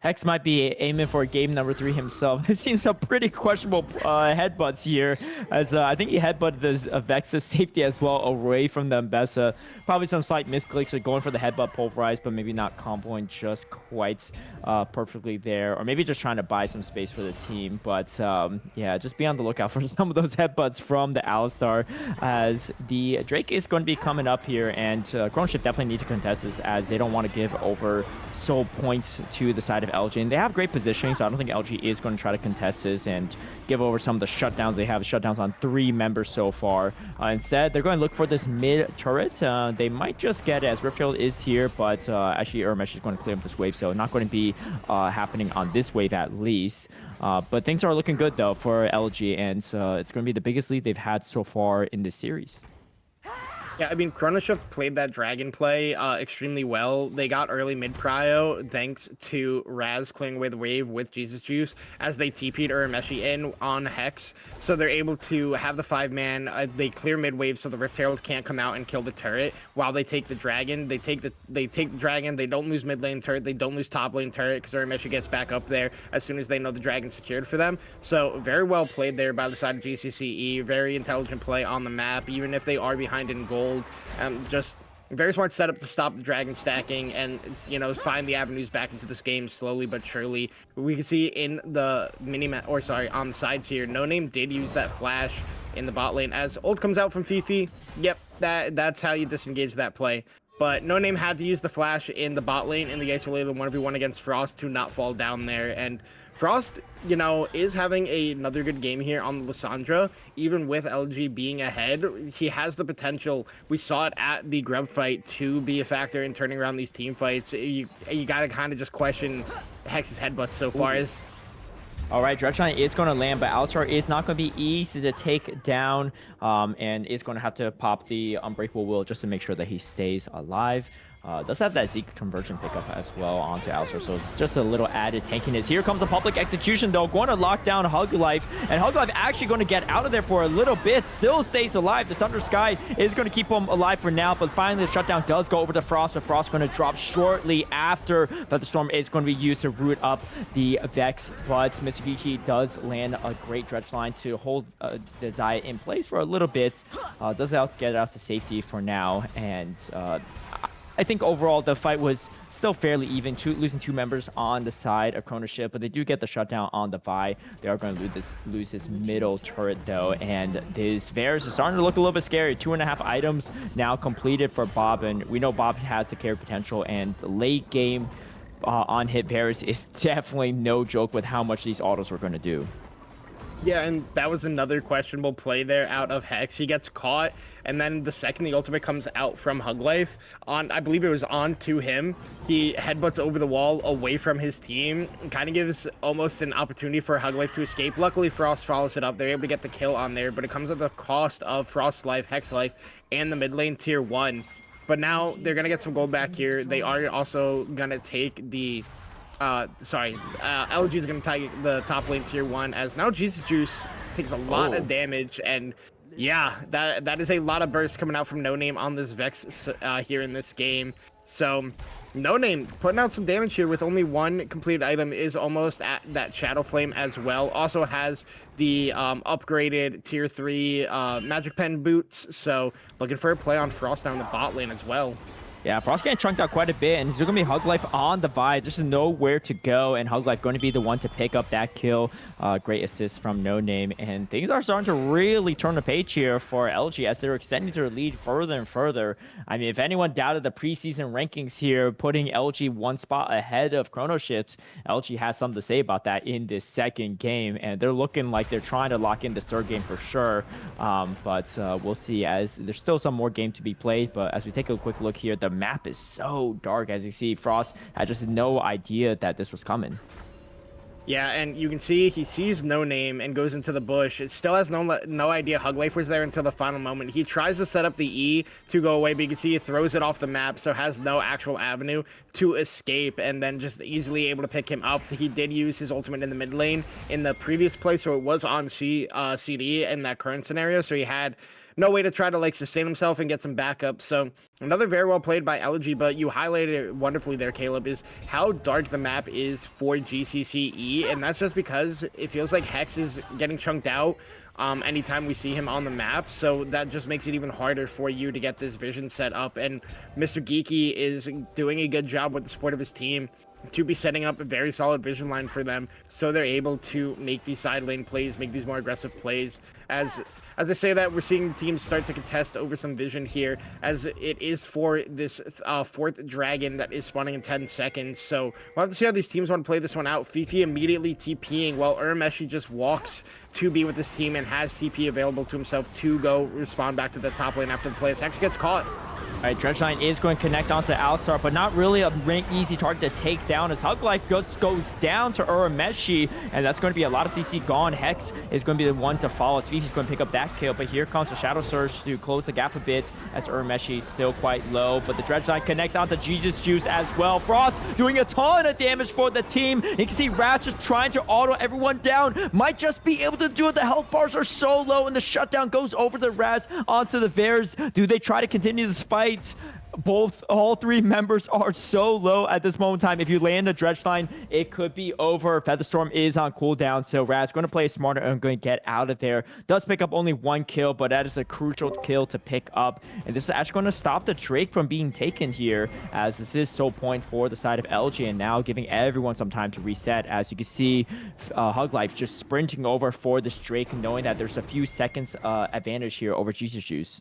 Hex might be aiming for game number 3 himself. I've seen some pretty questionable headbutts here, as I think he headbutted this Vex's safety as well away from the Mbessa. Probably some slight misclicks of going for the headbutt pulverize, but maybe not comboing just quite perfectly there, or maybe just trying to buy some space for the team. But yeah, just be on the lookout for some of those headbutts from the Alistar, as the Drake is going to be coming up here, and Chrono Shift definitely need to contest this, as they don't want to give over Soul Point to the side of LG, and they have great positioning, so I don't think LG is going to try to contest this and give over some of the shutdowns. They have shutdowns on 3 members so far. Instead, they're going to look for this mid turret. They might just get it, as Riftfield is here, but actually Urmesh is going to clear up this wave, so not going to be happening on this wave at least. But things are looking good though for LG, and it's going to be the biggest lead they've had so far in this series. Yeah, I mean, Chrono Shift played that Dragon play extremely well. They got early mid-prio thanks to Raz clearing away the wave with Jesus Juice as they TP'd Urameshi in on Hex. So they're able to have the 5-man. They clear mid-wave so the Rift Herald can't come out and kill the turret while they take the Dragon. They take the Dragon. They don't lose mid-lane turret. They don't lose top-lane turret because Urameshi gets back up there as soon as they know the Dragon's secured for them. So very well played there by the side of GCCe. Very intelligent play on the map, even if they are behind in gold. Just very smart setup to stop the Dragon stacking and, you know, find the avenues back into this game slowly but surely. We can see in the mini-map, or sorry, on the sides here, No Name did use that flash in the bot lane as ult comes out from Fifi. Yep, that's how you disengage that play. But No Name had to use the flash in the bot lane in the isolated 1v1 against Frost to not fall down there. And Frost, you know, is having another good game here on Lysandra. Even with LG being ahead, he has the potential. We saw it at the Grub fight to be a factor in turning around these team fights. You got to kind of just question Hex's headbutt so far. All right, Dredgeline is going to land, but Alistar is not going to be easy to take down, and is going to have to pop the Unbreakable Will just to make sure that he stays alive. Does have that Zeke conversion pickup as well onto Alistar, so it's just a little added tankiness. Here comes a public execution though, going to lock down Hug Life, and Hug Life actually going to get out of there for a little bit, still stays alive. The Thunder Sky is going to keep him alive for now, but finally the shutdown does go over to Frost, but Frost going to drop shortly after, but the Storm is going to be used to root up the Vex, but Mr. Geeky does land a great dredge line to hold the Xayah in place for a little bit. Does get out to safety for now, and I think overall the fight was still fairly even, losing 2 members on the side of Chrono Shift, but they do get the shutdown on the Vi. They are going to lose this middle turret though, and this Varus is starting to look a little bit scary. 2.5 items now completed for Bob, and we know Bob has the carry potential, and the late game on hit Varus is definitely no joke with how much these autos were going to do. Yeah, and that was another questionable play there out of Hex. He gets caught, and then the second the ultimate comes out from Hug Life, I believe it was on to him, he headbutts over the wall away from his team, kind of gives almost an opportunity for Hug Life to escape. Luckily, Frost follows it up. They're able to get the kill on there, but it comes at the cost of Frost's life, Hex life, and the mid lane tier 1. But now they're going to get some gold back here. They are also going to take the... LG is going to take the top lane tier 1, as now GCCe takes a lot of damage, and yeah, that is a lot of burst coming out from No Name on this Vex here in this game. So No Name putting out some damage here with only 1 completed item, is almost at that Shadow Flame as well. Also has the upgraded tier 3 Magic Pen boots, so looking for a play on Frost down the bot lane as well. Yeah, Frost getting chunked out quite a bit, and there's going to be Hug Life on the Vi. There's nowhere to go, and Hug Life going to be the one to pick up that kill. Great assist from No Name, and things are starting to really turn the page here for LG as they're extending their lead further and further. I mean, if anyone doubted the preseason rankings here, putting LG 1 spot ahead of Chrono Shift, LG has something to say about that in this second game, and they're looking like they're trying to lock in this third game for sure. But we'll see, as there's still some more game to be played. But as we take a quick look here, the map is so dark. As you see, Frost had just no idea that this was coming. Yeah, and you can see he sees No Name and goes into the bush. It still has no idea Hug Life was there until the final moment. He tries to set up the E to go away, but you can see he throws it off the map, so has no actual avenue to escape, and then just easily able to pick him up. He did use his ultimate in the mid lane in the previous play, so it was on CD in that current scenario, so he had no way to try to like sustain himself and get some backup. So another very well played by Elegy, but you highlighted it wonderfully there, Caleb, is how dark the map is for GCCe, and that's just because it feels like Hex is getting chunked out anytime we see him on the map, so that just makes it even harder for you to get this vision set up. And Mr. Geeky is doing a good job with the support of his team to be setting up a very solid vision line for them, so they're able to make these side lane plays, make these more aggressive plays. As I say that, we're seeing the teams start to contest over some vision here, as it is for this 4th dragon that is spawning in 10 seconds. So we'll have to see how these teams want to play this one out. Fifi immediately TPing, while Urameshi just walks to be with his team and has TP available to himself to go respond back to the top lane after the play. As Hex gets caught. All right, Dredgeline is going to connect onto Alistar, but not really a easy target to take down, as Hug Life goes down to Urameshi, and that's going to be a lot of CC gone. Hex is going to be the one to follow, as Fifi's going to pick up that kill, but here comes the Shadow Surge to close the gap a bit, as Urameshi is still quite low, but the Dredgeline connects onto GCCe as well. Frost doing a ton of damage for the team. You can see Raz just trying to auto everyone down. Might just be able to do it. The health bars are so low, and the shutdown goes over the Raz onto the Varus. Do they try to continue this fight? All 3 members are so low at this moment in time. If you land a Dredgeline, it could be over. Featherstorm is on cooldown, so Raz going to play smarter and going to get out of there. Does pick up only 1 kill, but that is a crucial kill to pick up. And this is actually going to stop the Drake from being taken here, as this is so point for the side of LG, and now giving everyone some time to reset. As you can see, Hug Life just sprinting over for this Drake, knowing that there's a few seconds advantage here over GCCe.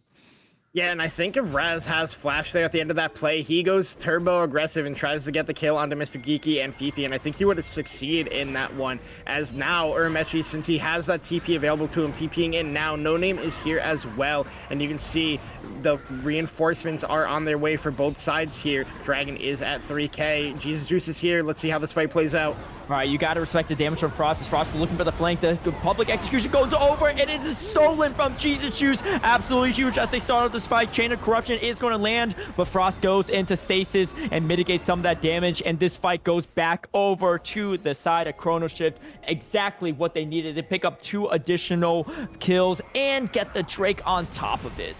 Yeah, and I think if Raz has Flash there at the end of that play, he goes turbo aggressive and tries to get the kill onto Mr. Geeky and Fifi, and I think he would have succeeded in that one, as now Urameshi, since he has that TP available to him, TPing in now, No Name is here as well, and you can see the reinforcements are on their way for both sides here. Dragon is at 3k, GCCe is here. Let's see how this fight plays out. All right, you got to respect the damage from Frost, as Frost is looking for the flank. The public execution goes over, and it is stolen from GCCe. Absolutely huge as they start out this fight. Chain of Corruption is going to land, but Frost goes into stasis and mitigates some of that damage, and this fight goes back over to the side of Chrono Shift. Exactly what they needed to pick up 2 additional kills and get the Drake on top of it.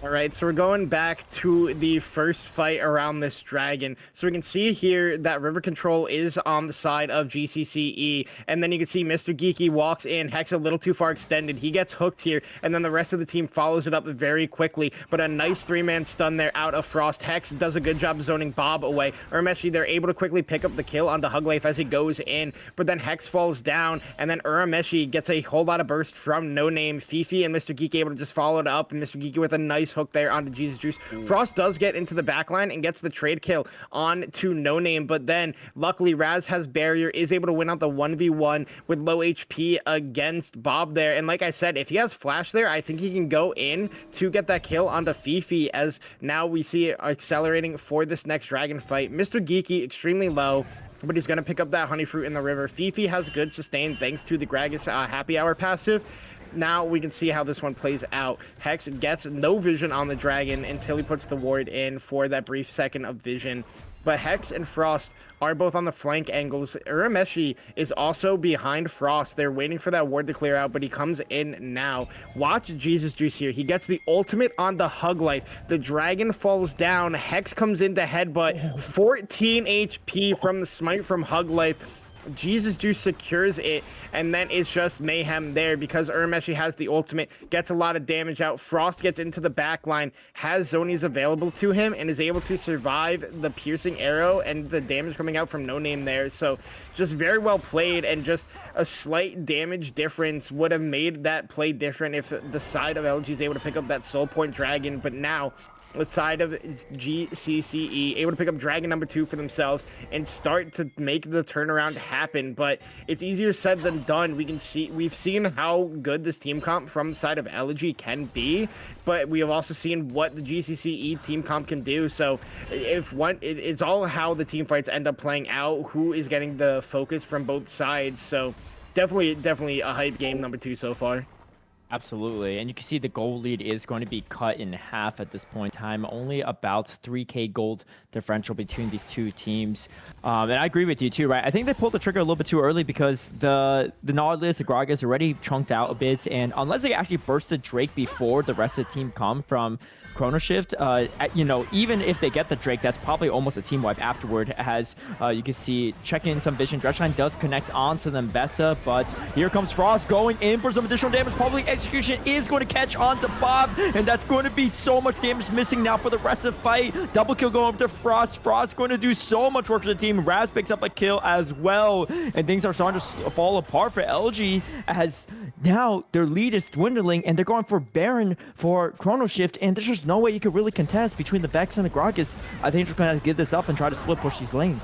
All right, so we're going back to the first fight around this dragon. So we can see here that River Control is on the side of GCCe, and then you can see Mr. Geeky walks in. Hex a little too far extended. He gets hooked here, and then the rest of the team follows it up very quickly. But a nice 3-man stun there out of Frost. Hex does a good job zoning Bob away. Urameshi, they're able to quickly pick up the kill onto Huglife as he goes in, but then Hex falls down, and then Urameshi gets a whole lot of burst from No Name. Fifi and Mr. Geeky able to just follow it up, and Mr. Geeky with a nice hook there onto Jesus Juice. Frost does get into the backline and gets the trade kill on to No Name, but then luckily Raz has barrier, is able to win out the 1v1 with low HP against Bob there. And like I said, if he has flash there, I think he can go in to get that kill onto Fifi, as now we see it accelerating for this next dragon fight. Mr. Geeky extremely low, but he's going to pick up that honey fruit in the river. Fifi has good sustain thanks to the Gragas happy hour passive. Now we can see how this one plays out. Hex gets no vision on the dragon until he puts the ward in for that brief second of vision. But Hex and Frost are both on the flank angles. Urameshi is also behind Frost. They're waiting for that ward to clear out, but he comes in now. Watch Jesus Juice here. He gets the ultimate on the Huglife. The dragon falls down. Hex comes in to headbutt. 14 HP from the smite from Huglife. Jesus Juice secures it, and then it's just mayhem there because Urameshi has the ultimate, gets a lot of damage out. Frost gets into the back line, has zonies available to him, and is able to survive the piercing arrow and the damage coming out from No Name there. So just very well played, and just a slight damage difference would have made that play different if the side of LG is able to pick up that soul point dragon. But now the side of GCCe able to pick up dragon number 2 for themselves and start to make the turnaround happen. But it's easier said than done. We've seen how good this team comp from the side of Elegy can be, but we have also seen what the GCCe team comp can do. So it's all how the team fights end up playing out, who is getting the focus from both sides. So definitely a hype game number 2 so far. Absolutely, and you can see the gold lead is going to be cut in half at this point in time. Only about 3k gold differential between these two teams. And I agree with you too, right? I think they pulled the trigger a little bit too early because the Nautilus, the Gragas already chunked out a bit, and unless they actually burst the Drake before the rest of the team come from Chrono Shift, you know, even if they get the Drake, that's probably almost a team wipe afterward, as you can see, checking in some vision. Dredgeline does connect onto them, Bessa, but here comes Frost going in for some additional damage. Probably execution is going to catch on to Bob, and that's going to be so much damage missing now for the rest of the fight. Double kill going over to Frost. Frost going to do so much work for the team. Raz picks up a kill as well, and things are starting to fall apart for LG, as now their lead is dwindling, and they're going for Baron for Chrono Shift, and there's just no way you could really contest between the Vex and the Gragas. I think they're going to give this up and try to split push these lanes.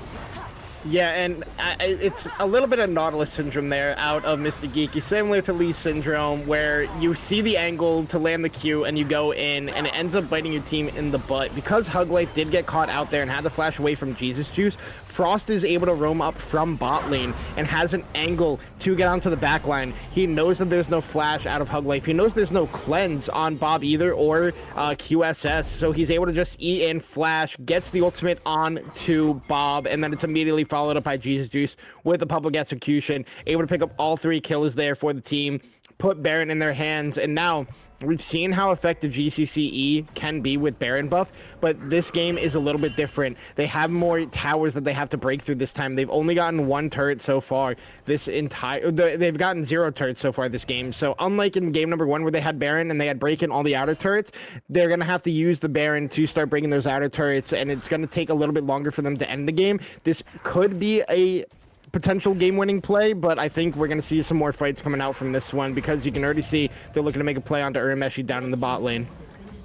Yeah, and it's a little bit of Nautilus syndrome there out of Mr. Geeky, similar to Lee syndrome, where you see the angle to land the Q and you go in, and it ends up biting your team in the butt. Because Huglife did get caught out there and had to flash away from Jesus Juice, Frost is able to roam up from bot lane and has an angle to get onto the back line. He knows that there's no flash out of Huglife. He knows there's no cleanse on Bob either, or QSS, so he's able to just E in flash, gets the ultimate on to Bob, and then it's immediately followed up by Jesus Juice with the public execution, able to pick up all 3 kills there for the team, put Baron in their hands, and now we've seen how effective GCCe can be with Baron buff, but this game is a little bit different. They have more towers that they have to break through this time. They've only gotten 1 turret so far they've gotten 0 turrets so far this game. So unlike in game number 1 where they had Baron and they had break in all the outer turrets, they're going to have to use the Baron to start breaking those outer turrets, and it's going to take a little bit longer for them to end the game. This could be a potential game-winning play, but I think we're going to see some more fights coming out from this one, because you can already see they're looking to make a play onto Urameshi down in the bot lane.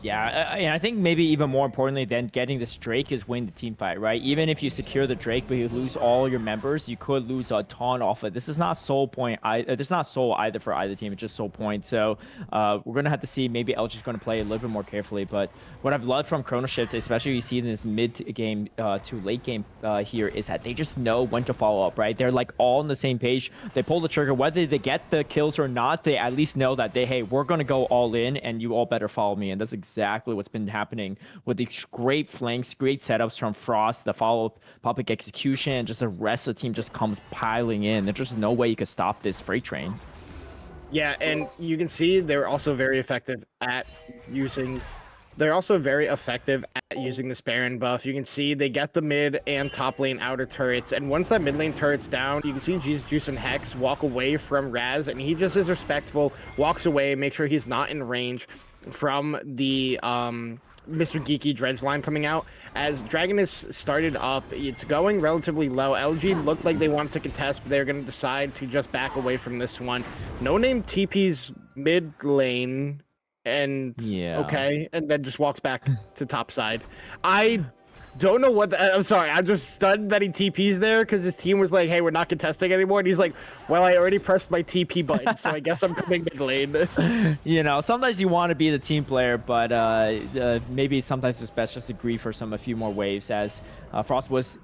Yeah, I think maybe even more importantly than getting this Drake is win the team fight, right? Even if you secure the Drake but you lose all your members, you could lose a ton off it. This is not soul point. This is not soul either for either team. It's just soul point. So we're gonna have to see. Maybe LG's gonna play a little bit more carefully. But what I've loved from Chrono Shift, especially you see in this mid game to late game here, is that they just know when to follow up, right? They're like all on the same page. They pull the trigger, whether they get the kills or not. They at least know that hey, we're gonna go all in, and you all better follow me. And that's exactly what's been happening with these great flanks, great setups from Frost, the follow-up public execution, and just the rest of the team just comes piling in. There's just no way you could stop this freight train. Yeah, and you can see they're also very effective at using They're also very effective at using this Baron buff. You can see they get the mid and top lane outer turrets, and once that mid lane turret's down, you can see GCCe and Hex walk away from Raz, and he just is respectful, walks away, make sure he's not in range from the Mr. Geeky Dredge line coming out. As Dragon is started up, it's going relatively low. LG looked like they wanted to contest, but they're going to decide to just back away from this one. No Name TP's mid lane, and okay, and then just walks back to top side. I don't know what I'm sorry, I'm just stunned that he TP's there because his team was like, hey, we're not contesting anymore, and he's like, well, I already pressed my TP button, so I guess I'm coming mid lane. You know, sometimes you want to be the team player, but maybe sometimes it's best just to agree for a few more waves, as Frost was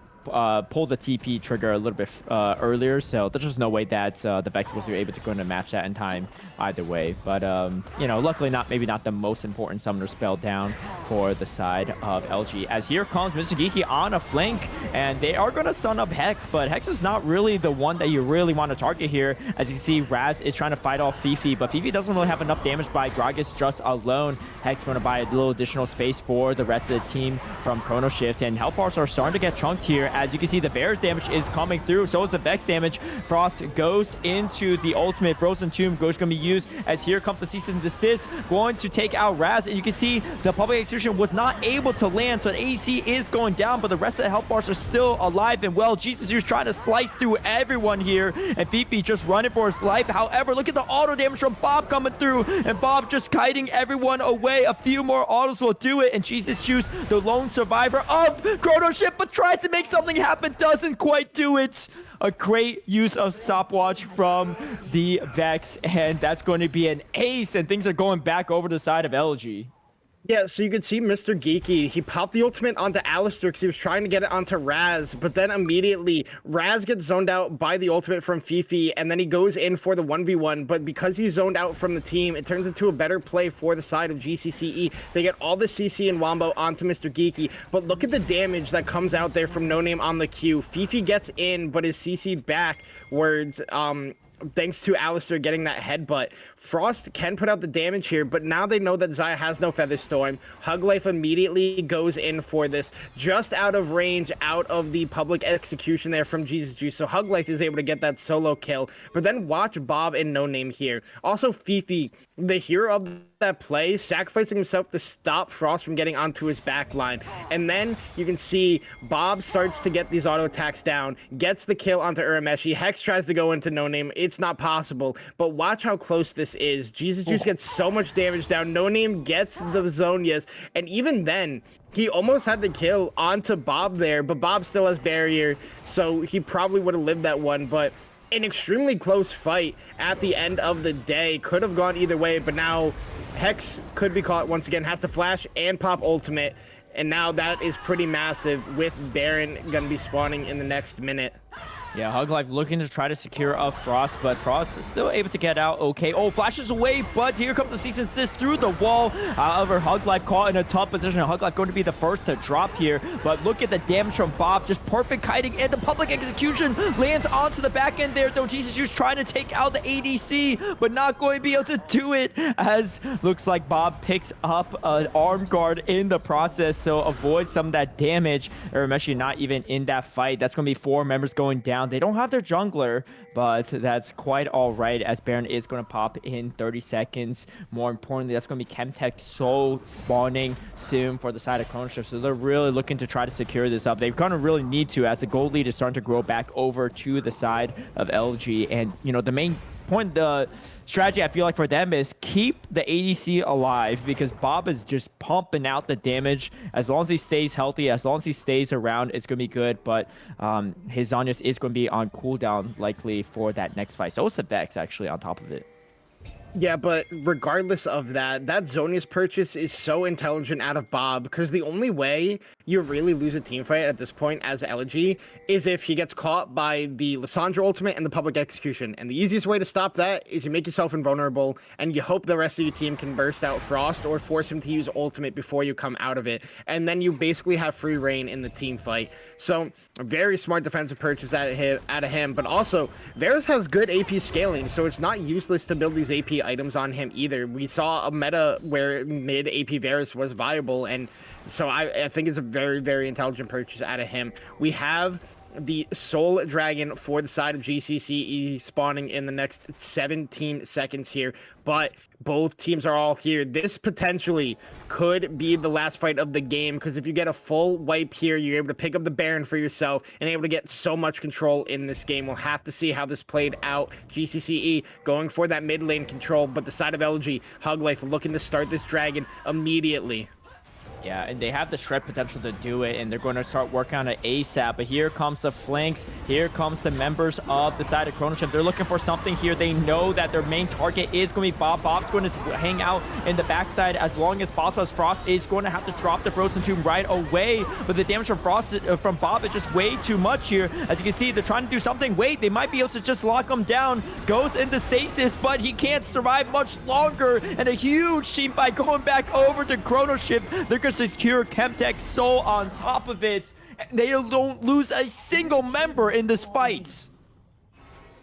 pulled the TP trigger a little bit earlier, so there's just no way that the Vex was able to go in and match that in time either way. But you know, luckily maybe not the most important summoner spell down for the side of LG, as here comes Mr. Geeky on a flank, and they are going to stun up Hex, but Hex is not really the one that you really want to target here. As you can see, Raz is trying to fight off Fifi, but Fifi doesn't really have enough damage by Gragas just alone. Hex is going to buy a little additional space for the rest of the team from Chrono Shift, and health bars are starting to get chunked here. As you can see, the Bear's damage is coming through, so is the Vex damage. Frost goes into the ultimate. Frozen Tomb going to be used, as here comes the cease and desist, going to take out Raz, and you can see the public execution was not able to land, so the AC is going down, but the rest of the health bars are still alive and well. Jesus is trying to slice through everyone here, and Fifi just running for his life. However, look at the auto damage from Bob coming through, and Bob just kiting everyone away. A few more autos will do it, and Jesus Juice, the lone survivor of Chrono Shift, but tries to make something happen, doesn't quite do it. A great use of stopwatch from the Vex, and that's going to be an ace, and things are going back over the side of Elegy. Yeah, so you could see Mr. Geeky, he popped the ultimate onto Alistar because he was trying to get it onto Raz, but then immediately Raz gets zoned out by the ultimate from Fifi, and then he goes in for the 1v1, but because he's zoned out from the team, it turns into a better play for the side of GCCe. They get all the CC and Wombo onto Mr. Geeky, but look at the damage that comes out there from No Name on the Q. Fifi gets in, but is CC'd backwards, thanks to Alistar getting that headbutt. Frost can put out the damage here, but now they know that Xayah has no Feather Storm. Hug Life immediately goes in for this, just out of range, out of the public execution there from GCCe. So Hug Life is able to get that solo kill. But then watch Bob and No Name here. Also Fifi, the hero of that play, sacrificing himself to stop Frost from getting onto his back line. And then you can see Bob starts to get these auto attacks down, gets the kill onto Urameshi. Hex tries to go into No Name. It's not possible, but watch how close this is. Jesus Juice gets so much damage down. No Name gets the Zonias, and even then, he almost had the kill onto Bob there, but Bob still has barrier, so he probably would have lived that one. But an extremely close fight at the end of the day. Could have gone either way, but now Hex could be caught once again, has to flash and pop ultimate, and now that is pretty massive, with Baron gonna be spawning in the next minute. Yeah, Hug Life looking to try to secure up Frost, but Frost is still able to get out okay. Oh, flashes away, but here comes the cease and desist through the wall. However, Hug Life caught in a tough position. Hug Life going to be the first to drop here, but look at the damage from Bob. Just perfect kiting, and the public execution lands onto the back end there, though Jesus Juice trying to take out the ADC, but not going to be able to do it, as looks like Bob picks up an arm guard in the process, so avoid some of that damage. Urameshi not even in that fight. That's going to be 4 members going down. They don't have their jungler, but that's quite all right, as Baron is going to pop in 30 seconds. More importantly, that's going to be Chemtech Soul spawning soon for the side of Chrono Shift, so they're really looking to try to secure this up. They're going to really need to, as the gold lead is starting to grow back over to the side of LG. And, you know, the main point, the strategy I feel like for them is keep the ADC alive, because Bob is just pumping out the damage. As long as he stays healthy, as long as he stays around, it's going to be good. But his Zonius is going to be on cooldown likely for that next fight. So it's the Vex actually on top of it. Yeah, but regardless of that, that Zonius purchase is so intelligent out of Bob, because the only way you really lose a team fight at this point as Elegy is if he gets caught by the Lissandra ultimate and the public execution. And the easiest way to stop that is you make yourself invulnerable, and you hope the rest of your team can burst out Frost or force him to use ultimate before you come out of it. And then you basically have free reign in the team fight. So, a very smart defensive purchase out of him, but also, Varus has good AP scaling, so it's not useless to build these AP AP items on him either. We saw a meta where mid AP Varus was viable, and so I think it's a very, very intelligent purchase out of him. We have the Soul Dragon for the side of GCCe spawning in the next 17 seconds here, but both teams are all here. This potentially could be the last fight of the game, because if you get a full wipe here, you're able to pick up the Baron for yourself and able to get so much control in this game. We'll have to see how this played out. GCCe going for that mid lane control, but the side of Elegy, Hug Life looking to start this dragon immediately. Yeah, and they have the shred potential to do it, and they're going to start working on it ASAP. But here comes the flanks. Here comes the members of the side of Chrono Shift. They're looking for something here. They know that their main target is going to be Bob. Bob's going to hang out in the backside as long as possible, as Frost is going to have to drop the Frozen Tomb right away. But the damage from Frost, from Bob is just way too much here. As you can see, they're trying to do something. Wait, they might be able to just lock him down. Goes into stasis, but he can't survive much longer. And a huge team fight going back over to Chrono Shift. They're going to secure Chemtech Soul on top of it. They don't lose a single member in this fight.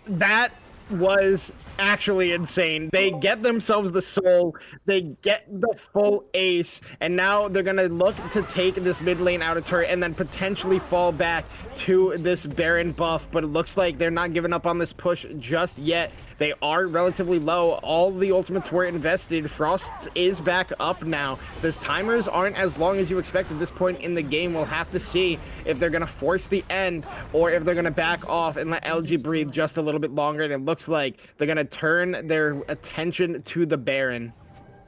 That was actually insane. They get themselves the soul, they get the full ace, and now they're gonna look to take this mid lane out of turret and then potentially fall back to this Baron buff, but it looks like they're not giving up on this push just yet. They are relatively low. All the ultimates were invested. Frost is back up now. These timers aren't as long as you expect at this point in the game. We'll have to see if they're going to force the end or if they're going to back off and let LG breathe just a little bit longer. And it looks like they're going to turn their attention to the Baron.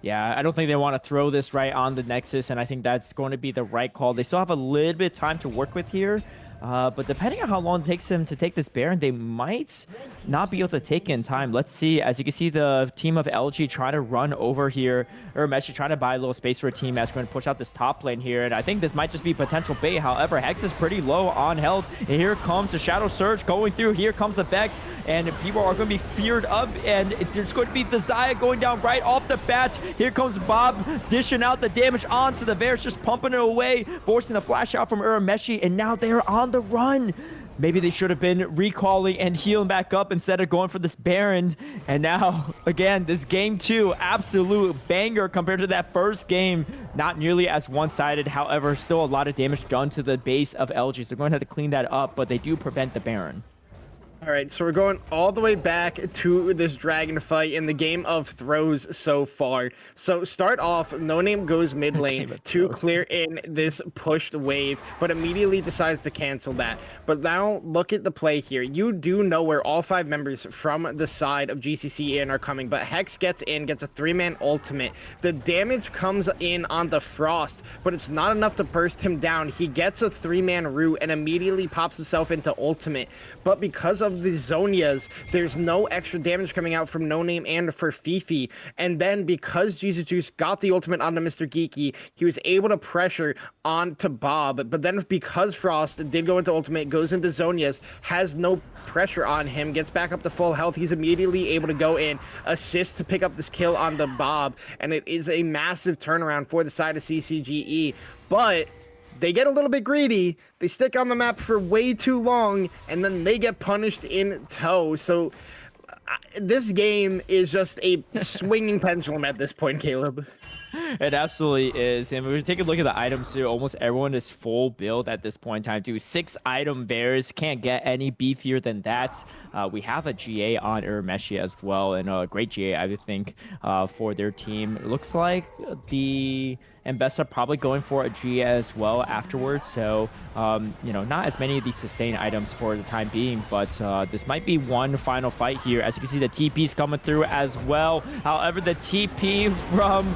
Yeah, I don't think they want to throw this right on the Nexus, and I think that's going to be the right call. They still have a little bit of time to work with here. But depending on how long it takes them to take this Baron, they might not be able to take it in time. Let's see. As you can see, the team of LG trying to run over here. Messi trying to buy a little space for a team as we're going to push out this top lane here. And I think this might just be potential bait. However, Hex is pretty low on health. And here comes the Shadow Surge going through. Here comes the Vex. And people are going to be feared up. And there's going to be the Xayah going down right off the bat. Here comes Bob dishing out the damage onto the Varus, just pumping it away, forcing the flash out from Meshi. And now they're on the run. Maybe they should have been recalling and healing back up instead of going for this Baron. And now, again, this game 2, absolute banger compared to that first game. Not nearly as one-sided. However, still a lot of damage done to the base of LG. So they're going to have to clean that up, but they do prevent the Baron. All right, so we're going all the way back to this dragon fight in the game of throws so far. So start off, No Name goes mid lane to clear in this pushed wave, but immediately decides to cancel that. But now look at the play here. You do know where all 5 members from the side of GCCe are coming, but Hex gets in, gets a 3-man ultimate. The damage comes in on the Frost, but it's not enough to burst him down. He gets a 3-man root and immediately pops himself into ultimate. But because of the Zonias, there's no extra damage coming out from No Name and for Fifi. And then because Jesus Juice got the ultimate onto Mr. Geeky, he was able to pressure onto Bob. But then because Frost did go into ultimate, goes into Zonias, has no pressure on him, gets back up to full health, he's immediately able to go in, assist to pick up this kill on the Bob. And it is a massive turnaround for the side of CCGE. But they get a little bit greedy, they stick on the map for way too long, and then they get punished in tow. So this game is just a swinging pendulum at this point, Caleb. It absolutely is. And when we take a look at the items too, almost everyone is full build at this point in time too. 6 item bears, can't get any beefier than that. We have a GA on Urameshi as well, and a great GA, I would think, for their team. It looks like the Mbessa probably going for a GA as well afterwards. So, you know, not as many of these sustain items for the time being, but this might be one final fight here. As you can see, the TP's coming through as well. However, the TP from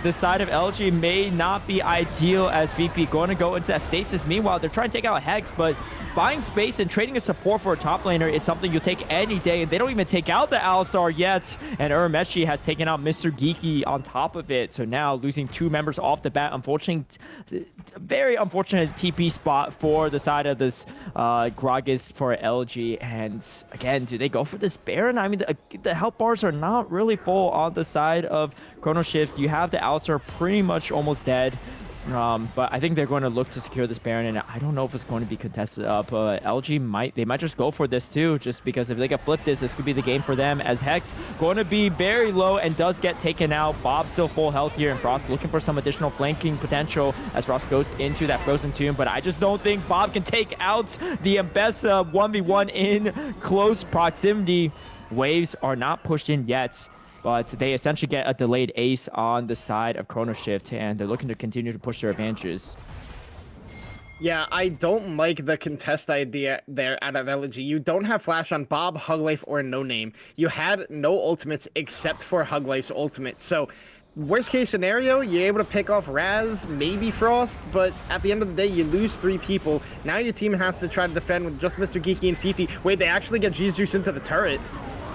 the side of LG may not be ideal, as VP going to go into that stasis. Meanwhile, they're trying to take out Hex, but buying space and trading a support for a top laner is something you'll take any day. And they don't even take out the Alistar yet. And Urameshi has taken out Mr. Geeky on top of it. So now losing 2 members off the bat. Unfortunately, very unfortunate TP spot for the side of this Gragas for LG. And again, do they go for this Baron? I mean, the health bars are not really full on the side of Chrono Shift. You have the Alistar pretty much almost dead. But I think they're going to look to secure this Baron, and I don't know if it's going to be contested up. LG might just go for this too, just because if they can flip this could be the game for them, as Hex going to be very low and does get taken out. Bob still full health here, and Frost looking for some additional flanking potential as Frost goes into that Frozen Tomb, but I just don't think Bob can take out the Mbessa 1v1 in close proximity. Waves are not pushed in yet, but they essentially get a delayed ace on the side of Chrono Shift, and they're looking to continue to push their advantages. Yeah, I don't like the contest idea there out of Elegy. You don't have flash on Bob, Hug Life, or No Name. You had no ultimates except for Hug Life's ultimate. So, worst case scenario, you're able to pick off Raz, maybe Frost, but at the end of the day, you lose 3 people. Now your team has to try to defend with just Mr. Geeky and Fifi. Wait, they actually get GCCe into the turret.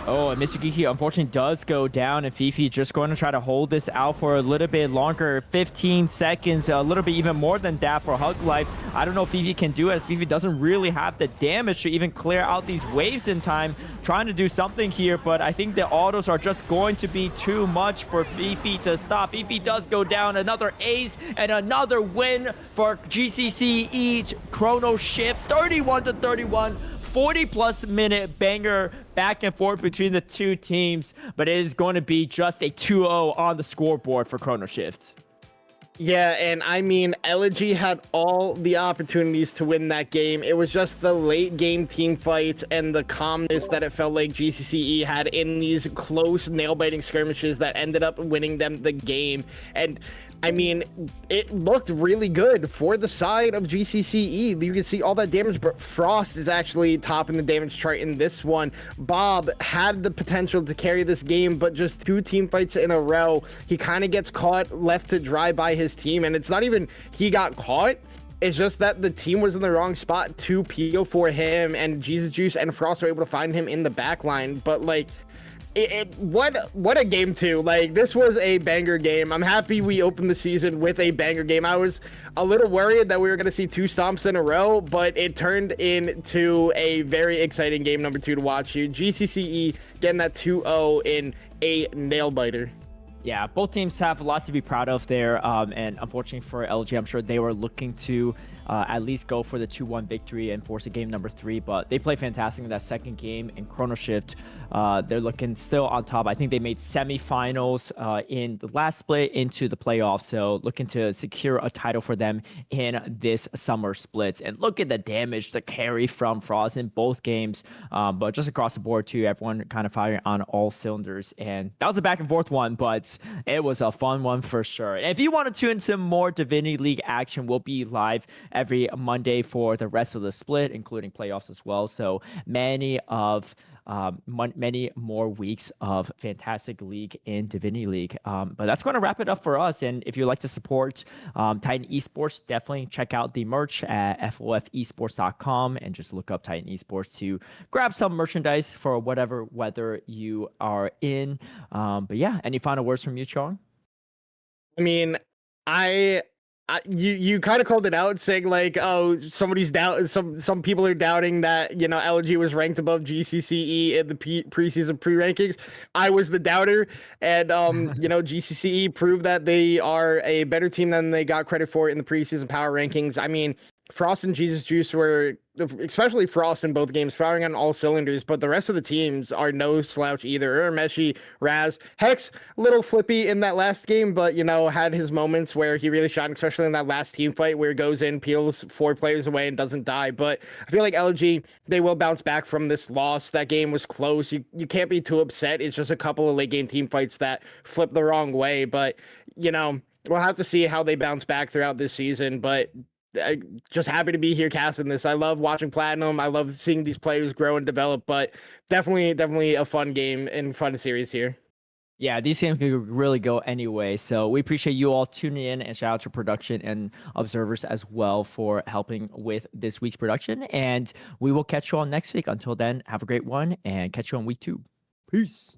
Oh, and Mr. Geeky unfortunately does go down, and Fifi just going to try to hold this out for a little bit longer, 15 seconds, a little bit even more than that for Hug Life. I don't know if Fifi can do it, as Fifi doesn't really have the damage to even clear out these waves in time. Trying to do something here, but I think the autos are just going to be too much for Fifi to stop. Fifi does go down, another ace and another win for GCCe. Chrono Shift 31-31. 40-plus minute banger back and forth between the two teams, but it is going to be just a 2-0 on the scoreboard for Chrono Shift. Yeah, and I mean, Elegy had all the opportunities to win that game. It was just the late game team fights and the calmness that it felt like GCCe had in these close nail-biting skirmishes that ended up winning them the game. And I mean, it looked really good for the side of GCCe. You can see all that damage, but Frost is actually topping the damage chart in this one. Bob had the potential to carry this game, but just 2 team fights in a row, he kind of gets caught left to dry by his team. And it's not even he got caught. It's just that the team was in the wrong spot to peel for him, and Jesus Juice and Frost were able to find him in the back line. But like, what a game 2. Like, this was a banger game. I'm happy we opened the season with a banger game. I was a little worried that we were going to see 2 stomps in a row, but it turned into a very exciting game number 2 to watch here. GCCe getting that 2-0 in a nail biter. Yeah, both teams have a lot to be proud of there, and unfortunately for LG, I'm sure they were looking to at least go for the 2-1 victory and force a game number 3, but they played fantastic in that second game. In Chrono Shift, they're looking still on top. I think they made semifinals in the last split into the playoffs, so looking to secure a title for them in this summer split. And look at the damage, the carry from Frost in both games, but just across the board too, everyone kind of firing on all cylinders. And that was a back and forth one, but it was a fun one for sure. And if you want to tune in some more Divinity League action, we'll be live every Monday for the rest of the split, including playoffs as well. So many more weeks of fantastic league in Divinity League. But that's going to wrap it up for us. And if you'd like to support Titan Esports, definitely check out the merch at FOFesports.com and just look up Titan Esports to grab some merchandise for whatever weather you are in. But yeah, any final words from you, Chong? I mean, you kind of called it out, saying like, oh, somebody's doubt. Some people are doubting that, you know, LG was ranked above GCCe in the preseason pre-rankings. I was the doubter, and you know, GCCe proved that they are a better team than they got credit for in the preseason power rankings. I mean, Frost and Jesus Juice were, especially Frost in both games, firing on all cylinders, but the rest of the teams are no slouch either. Meshi, Raz, Hex, little flippy in that last game, but, you know, had his moments where he really shone, especially in that last team fight where he goes in, peels 4 players away and doesn't die. But I feel like LG, they will bounce back from this loss. That game was close. You can't be too upset. It's just a couple of late game team fights that flip the wrong way, but, you know, we'll have to see how they bounce back throughout this season. But just happy to be here casting this. I love watching Platinum. I love seeing these players grow and develop, but definitely a fun game and fun series here. Yeah, these games could really go anyway. So we appreciate you all tuning in, and shout out to production and observers as well for helping with this week's production. And we will catch you all next week. Until then, have a great one and catch you on week 2. Peace.